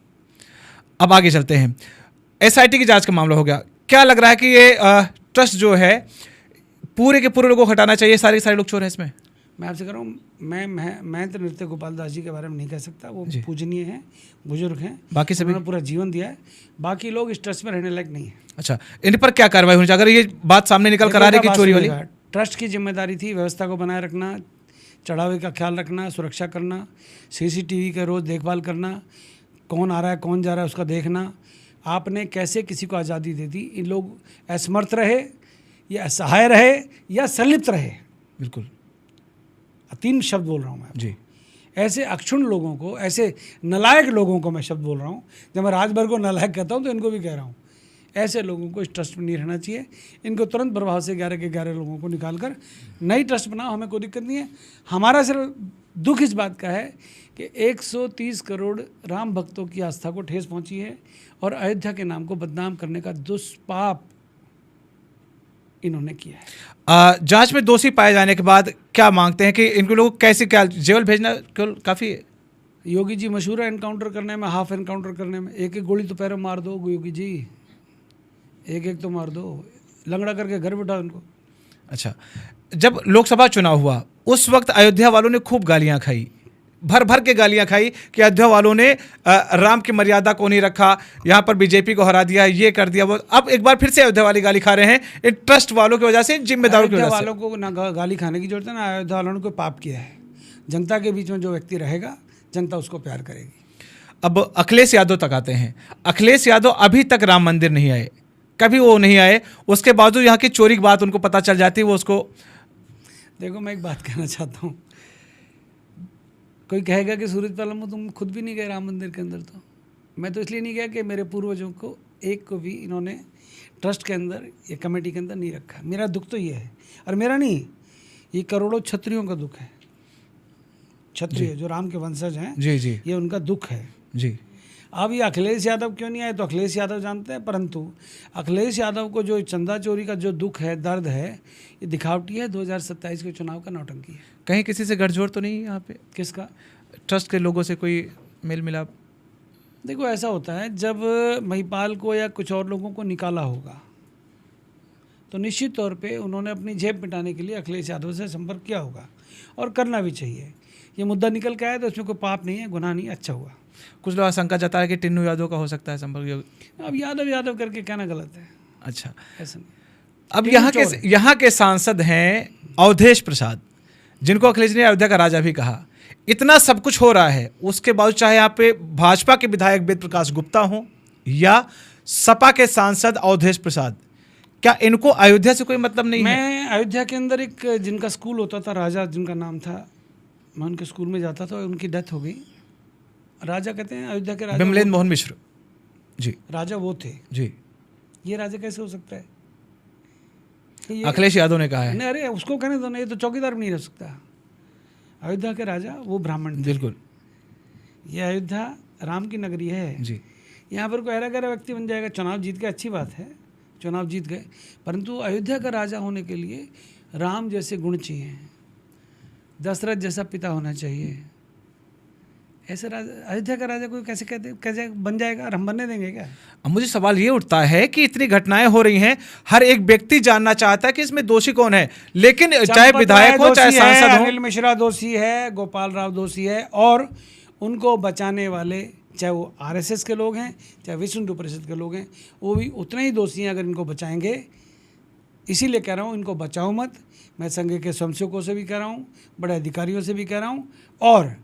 अब आगे चलते हैं। एसआईटी की जांच का मामला हो गया, क्या लग रहा है कि ये ट्रस्ट जो है पूरे के पूरे लोगों को हटाना चाहिए? सारे लोग चोर हैं इसमें? मैं आपसे कह रहा हूँ, मैं तो नृत्य गोपाल दास जी के बारे में नहीं कह सकता। वो पूजनीय हैं, बुजुर्ग हैं, बाकी सभी उन्होंने पूरा जीवन दिया है। बाकी लोग इस ट्रस्ट में रहने लायक नहीं है। अच्छा, इन पर क्या कार्रवाई होनी चाहिए अगर ये बात सामने निकल कर आ रही है कि चोरी वाली? ट्रस्ट की जिम्मेदारी थी व्यवस्था को बनाए रखना, चढ़ावे का ख्याल रखना, सुरक्षा करना, CCTV का रोज़ देखभाल करना, कौन आ रहा है कौन जा रहा है उसका देखना। आपने कैसे किसी को आज़ादी दे दी? इन लोग असमर्थ रहे या असहाय रहे या संलिप्त रहे। बिल्कुल 3 शब्द बोल रहा हूँ मैं जी। ऐसे अक्षुण लोगों को, ऐसे नलायक लोगों को मैं शब्द बोल रहा हूँ। जब मैं राजभर को नलायक कहता हूँ तो इनको भी कह रहा हूँ। ऐसे लोगों को इस ट्रस्ट में नहीं रहना चाहिए। इनको तुरंत प्रभाव से 11 के 11 लोगों को निकाल कर नई ट्रस्ट बनाओ, हमें कोई दिक्कत नहीं है। हमारा सिर्फ दुख इस बात का है कि 130 करोड़ राम भक्तों की आस्था को ठेस पहुंची है, और अयोध्या के नाम को बदनाम करने का दुष्पाप इन्होंने किया है। जांच में दोषी पाए जाने के बाद क्या मांगते हैं कि इनको लोग कैसे, क्या जेल भेजना काफ़ी है? योगी जी मशहूर है एनकाउंटर करने में, हाफ एनकाउंटर करने में। एक गोली तो पैरों मार दो योगी जी, एक तो मार दो, लंगड़ा करके घर बिठा उनको। अच्छा, जब लोकसभा चुनाव हुआ उस वक्त अयोध्या वालों ने खूब गालियां खाई, भर के गालियां खाई कि अयोध्या वालों ने राम की मर्यादा को नहीं रखा, यहाँ पर बीजेपी को हरा दिया, ये कर दिया वो। अब एक बार फिर से अयोध्या वाली गाली खा रहे हैं इन ट्रस्ट वालों की वजह से, जिम्मेदारों की वजह से। वालों को ना गाली खाने की जरूरत है, ना अयोध्या वालों ने कोई पाप किया है। जनता के बीच में जो व्यक्ति रहेगा, जनता उसको प्यार करेगी। अब अखिलेश यादव तक आते हैं। अखिलेश यादव अभी तक राम मंदिर नहीं आए, कभी वो नहीं आए, उसके बावजूद यहाँ की चोरी की बात उनको पता चल जाती है, वो उसको। देखो मैं एक बात कहना चाहता हूँ, कोई कहेगा कि सूरज पलमू तुम खुद भी नहीं गए राम मंदिर के अंदर, तो मैं तो इसलिए नहीं गया कि मेरे पूर्वजों को एक को भी इन्होंने ट्रस्ट के अंदर या कमेटी के अंदर नहीं रखा। मेरा दुख तो ये है, और मेरा नहीं, ये करोड़ों क्षत्रियों का दुख है। क्षत्रिय जो राम के वंशज हैं, जी जी, ये उनका दुख है जी। अब ये अखिलेश यादव क्यों नहीं आए तो अखिलेश यादव जानते हैं, परंतु अखिलेश यादव को जो चंदा चोरी का जो दुख है, दर्द है, ये दिखावटी है। 2027 के चुनाव का नौटंकी है। कहीं किसी से गठजोड़ तो नहीं यहाँ पे? किसका? ट्रस्ट के लोगों से कोई मेल मिलाप? देखो ऐसा होता है, जब महिपाल को या कुछ और लोगों को निकाला होगा तो निश्चित तौर पे उन्होंने अपनी जेब मिटाने के लिए अखिलेश यादव से संपर्क किया होगा, और करना भी चाहिए। ये मुद्दा निकल के आया तो इसमें कोई पाप नहीं है, गुनाह नहीं है, अच्छा हुआ। कुछ लोग आशंका जता है कि टिन्नू यादव का हो सकता है संपर्क। अब यादव करके कहना गलत है। अच्छा, ऐसा नहीं। अब यहाँ के सांसद हैं अवधेश प्रसाद, जिनको अखिलेश जी ने अयोध्या का राजा भी कहा, इतना सब कुछ हो रहा है, उसके बावजूद चाहे यहाँ पे भाजपा के विधायक वेद प्रकाश गुप्ता हों या सपा के सांसद अवधेश प्रसाद, क्या इनको अयोध्या से कोई मतलब नहीं है? मैं अयोध्या के अंदर एक जिनका स्कूल होता था, राजा जिनका नाम था, मैं उनके स्कूल में जाता था, उनकी डेथ हो गई। राजा कहते हैं अयोध्या के राजा, बिमलेंद्र मोहन मिश्र जी, राजा वो थे जी, ये राजा कैसे हो सकता है? ये अखिलेश यादव ने कहा है। नहीं, अरे उसको कहने दो ना, ये तो चौकीदार भी नहीं रह सकता। अयोध्या के राजा वो ब्राह्मण थे। बिल्कुल ये अयोध्या राम की नगरी है जी। यहाँ पर कोई ऐरा गैरा व्यक्ति बन जाएगा, चुनाव जीत के अच्छी बात है, चुनाव जीत गए, परंतु अयोध्या का राजा होने के लिए राम जैसे गुण चाहिए, दशरथ जैसा पिता होना चाहिए। ऐसे राजा, अयोध्या का राजा कोई कैसे बन जाएगा? और हम बनने देंगे क्या? अब मुझे सवाल ये उठता है कि इतनी घटनाएं हो रही हैं, हर एक व्यक्ति जानना चाहता है कि इसमें दोषी कौन है, लेकिन चाहे विधायक हो चाहे सांसद हो, अनिल मिश्रा दोषी है, गोपाल राव दोषी है, और उनको बचाने वाले चाहे वो आरएसएस के लोग हैं चाहे विश्व हिंदू परिषद के लोग हैं, वो भी उतने ही दोषी हैं अगर इनको बचाएंगे। इसीलिए कह रहा हूँ इनको बचाओ मत। मैं संघ के स्वयंसेवकों से भी कह रहा हूँ, बड़े अधिकारियों से भी कह रहा हूँ, और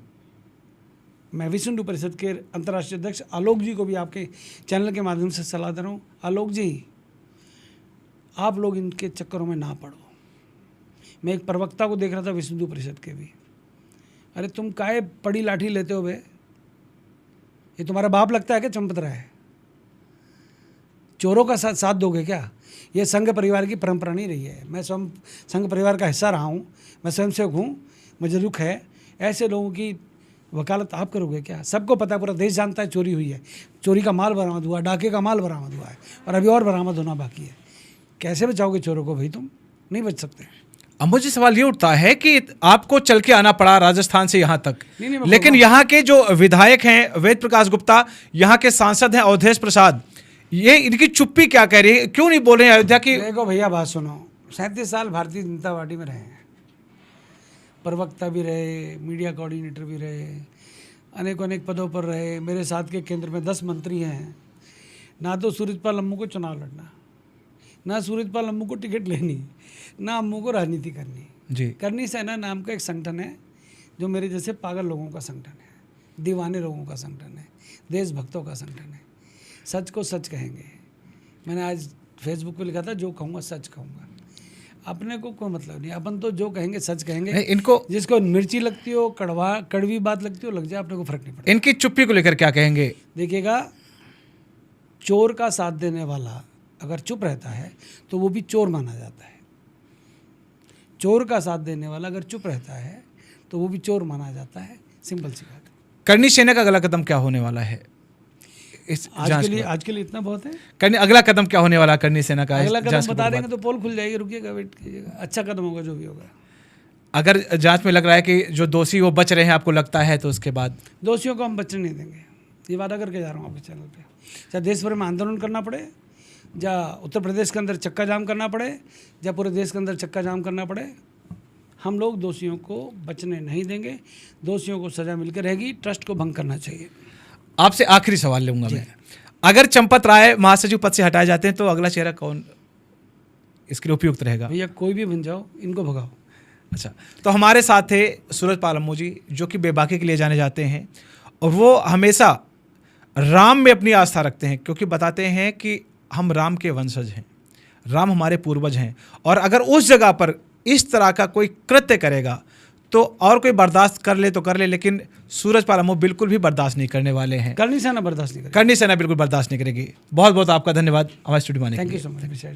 मैं विश्व हिंदू परिषद के अंतर्राष्ट्रीय अध्यक्ष आलोक जी को भी आपके चैनल के माध्यम से सलाह दे रहा हूँ। आलोक जी, आप लोग इनके चक्करों में ना पड़ो। मैं एक प्रवक्ता को देख रहा था विश्व हिंदू परिषद के भी, अरे तुम काहे पड़ी लाठी लेते हो बे? ये तुम्हारा बाप लगता है क्या चंपत राय? चोरों का साथ दोगे क्या? ये संघ परिवार की परंपरा नहीं रही है। मैं स्वयं संघ परिवार का हिस्सा रहा हूँ, मैं स्वयंसेवक हूँ, मुझे दुख है। ऐसे लोगों की वकालत आप करोगे क्या? सबको पता है, पूरा देश जानता है चोरी हुई है, चोरी का माल बरामद हुआ, डाके का माल बरामद हुआ है, और अभी और बरामद होना बाकी है। कैसे बचाओगे चोरों को भाई? तुम नहीं बच सकते। अब मुझे सवाल ये उठता है कि आपको चल के आना पड़ा राजस्थान से यहाँ तक, नहीं, लेकिन यहाँ के जो विधायक हैं वेद प्रकाश गुप्ता, यहाँ के सांसद हैं अवधेश प्रसाद, ये इनकी चुप्पी क्या कह रही है? क्यों नहीं बोल रहे हैं अयोध्या की? देखो भैया, बात सुनो, 37 साल भारतीय जनता पार्टी में रहे हैं, प्रवक्ता भी रहे, मीडिया कोऑर्डिनेटर भी रहे, अनेक पदों पर रहे। मेरे साथ के केंद्र में 10 मंत्री हैं। ना तो सूरजपाल अम्मू को चुनाव लड़ना, ना सूरजपाल अम्मू को टिकट लेनी, ना अम्मू को राजनीति करनी जी। करनी सेना नाम का एक संगठन है जो मेरे जैसे पागल लोगों का संगठन है, दीवाने लोगों का संगठन है, देशभक्तों का संगठन है। सच को सच कहेंगे। मैंने आज फेसबुक पे लिखा था, जो कहूँगा सच कहूँगा। अपने को कोई मतलब नहीं, अपन तो जो कहेंगे सच कहेंगे। इनको जिसको मिर्ची लगती हो, कड़वी बात लगती हो, लग जाए, अपने को फर्क नहीं पड़ता। इनकी चुप्पी को लेकर क्या कहेंगे? देखिएगा, चोर का साथ देने वाला अगर चुप रहता है तो वो भी चोर माना जाता है। चोर का साथ देने वाला अगर चुप रहता है तो वो भी चोर माना जाता है। सिंपल सी बात। करनी सेना का अगला कदम क्या होने वाला है इस जांच आज के लिए इतना बहुत है। करनी अगला कदम क्या होने वाला करनी सेना का? अगला कदम बता देंगे तो पोल खुल जाएगी, रुकिएगा, वेट कीजिएगा। अच्छा कदम होगा जो भी होगा। अगर जांच में लग रहा है कि जो दोषी वो बच रहे हैं, आपको लगता है, तो उसके बाद दोषियों को हम बचने नहीं देंगे, ये वादा करके जा रहा हूँ आपके चैनल पे। चाहे देश भर में आंदोलन करना पड़े, या उत्तर प्रदेश के अंदर चक्का जाम करना पड़े, या पूरे देश के अंदर चक्का जाम करना पड़े, हम लोग दोषियों को बचने नहीं देंगे। दोषियों को सजा मिलकर रहेगी। ट्रस्ट को भंग करना चाहिए। आपसे आखिरी सवाल लूंगा मैं, अगर चंपत राय महासचिव पद से हटाए जाते हैं तो अगला चेहरा कौन इसके लिए उपयुक्त रहेगा? भैया कोई भी बन जाओ, इनको भगाओ। अच्छा, तो हमारे साथ थे सूरजपाल अम्मू जी, जो कि बेबाकी के लिए जाने जाते हैं, और वो हमेशा राम में अपनी आस्था रखते हैं, क्योंकि बताते हैं कि हम राम के वंशज हैं, राम हमारे पूर्वज हैं, और अगर उस जगह पर इस तरह का कोई कृत्य करेगा तो और कोई बर्दाश्त कर ले तो कर ले, लेकिन सूरजपाल अम्मू बिल्कुल भी बर्दाश्त नहीं करने वाले हैं। करनी सेना बर्दाश्त नहीं करेगी। करनी सेना बिल्कुल बर्दाश्त नहीं करेगी। बहुत बहुत आपका धन्यवाद हमारे स्टूडियो में आने के लिए। Thank you so much.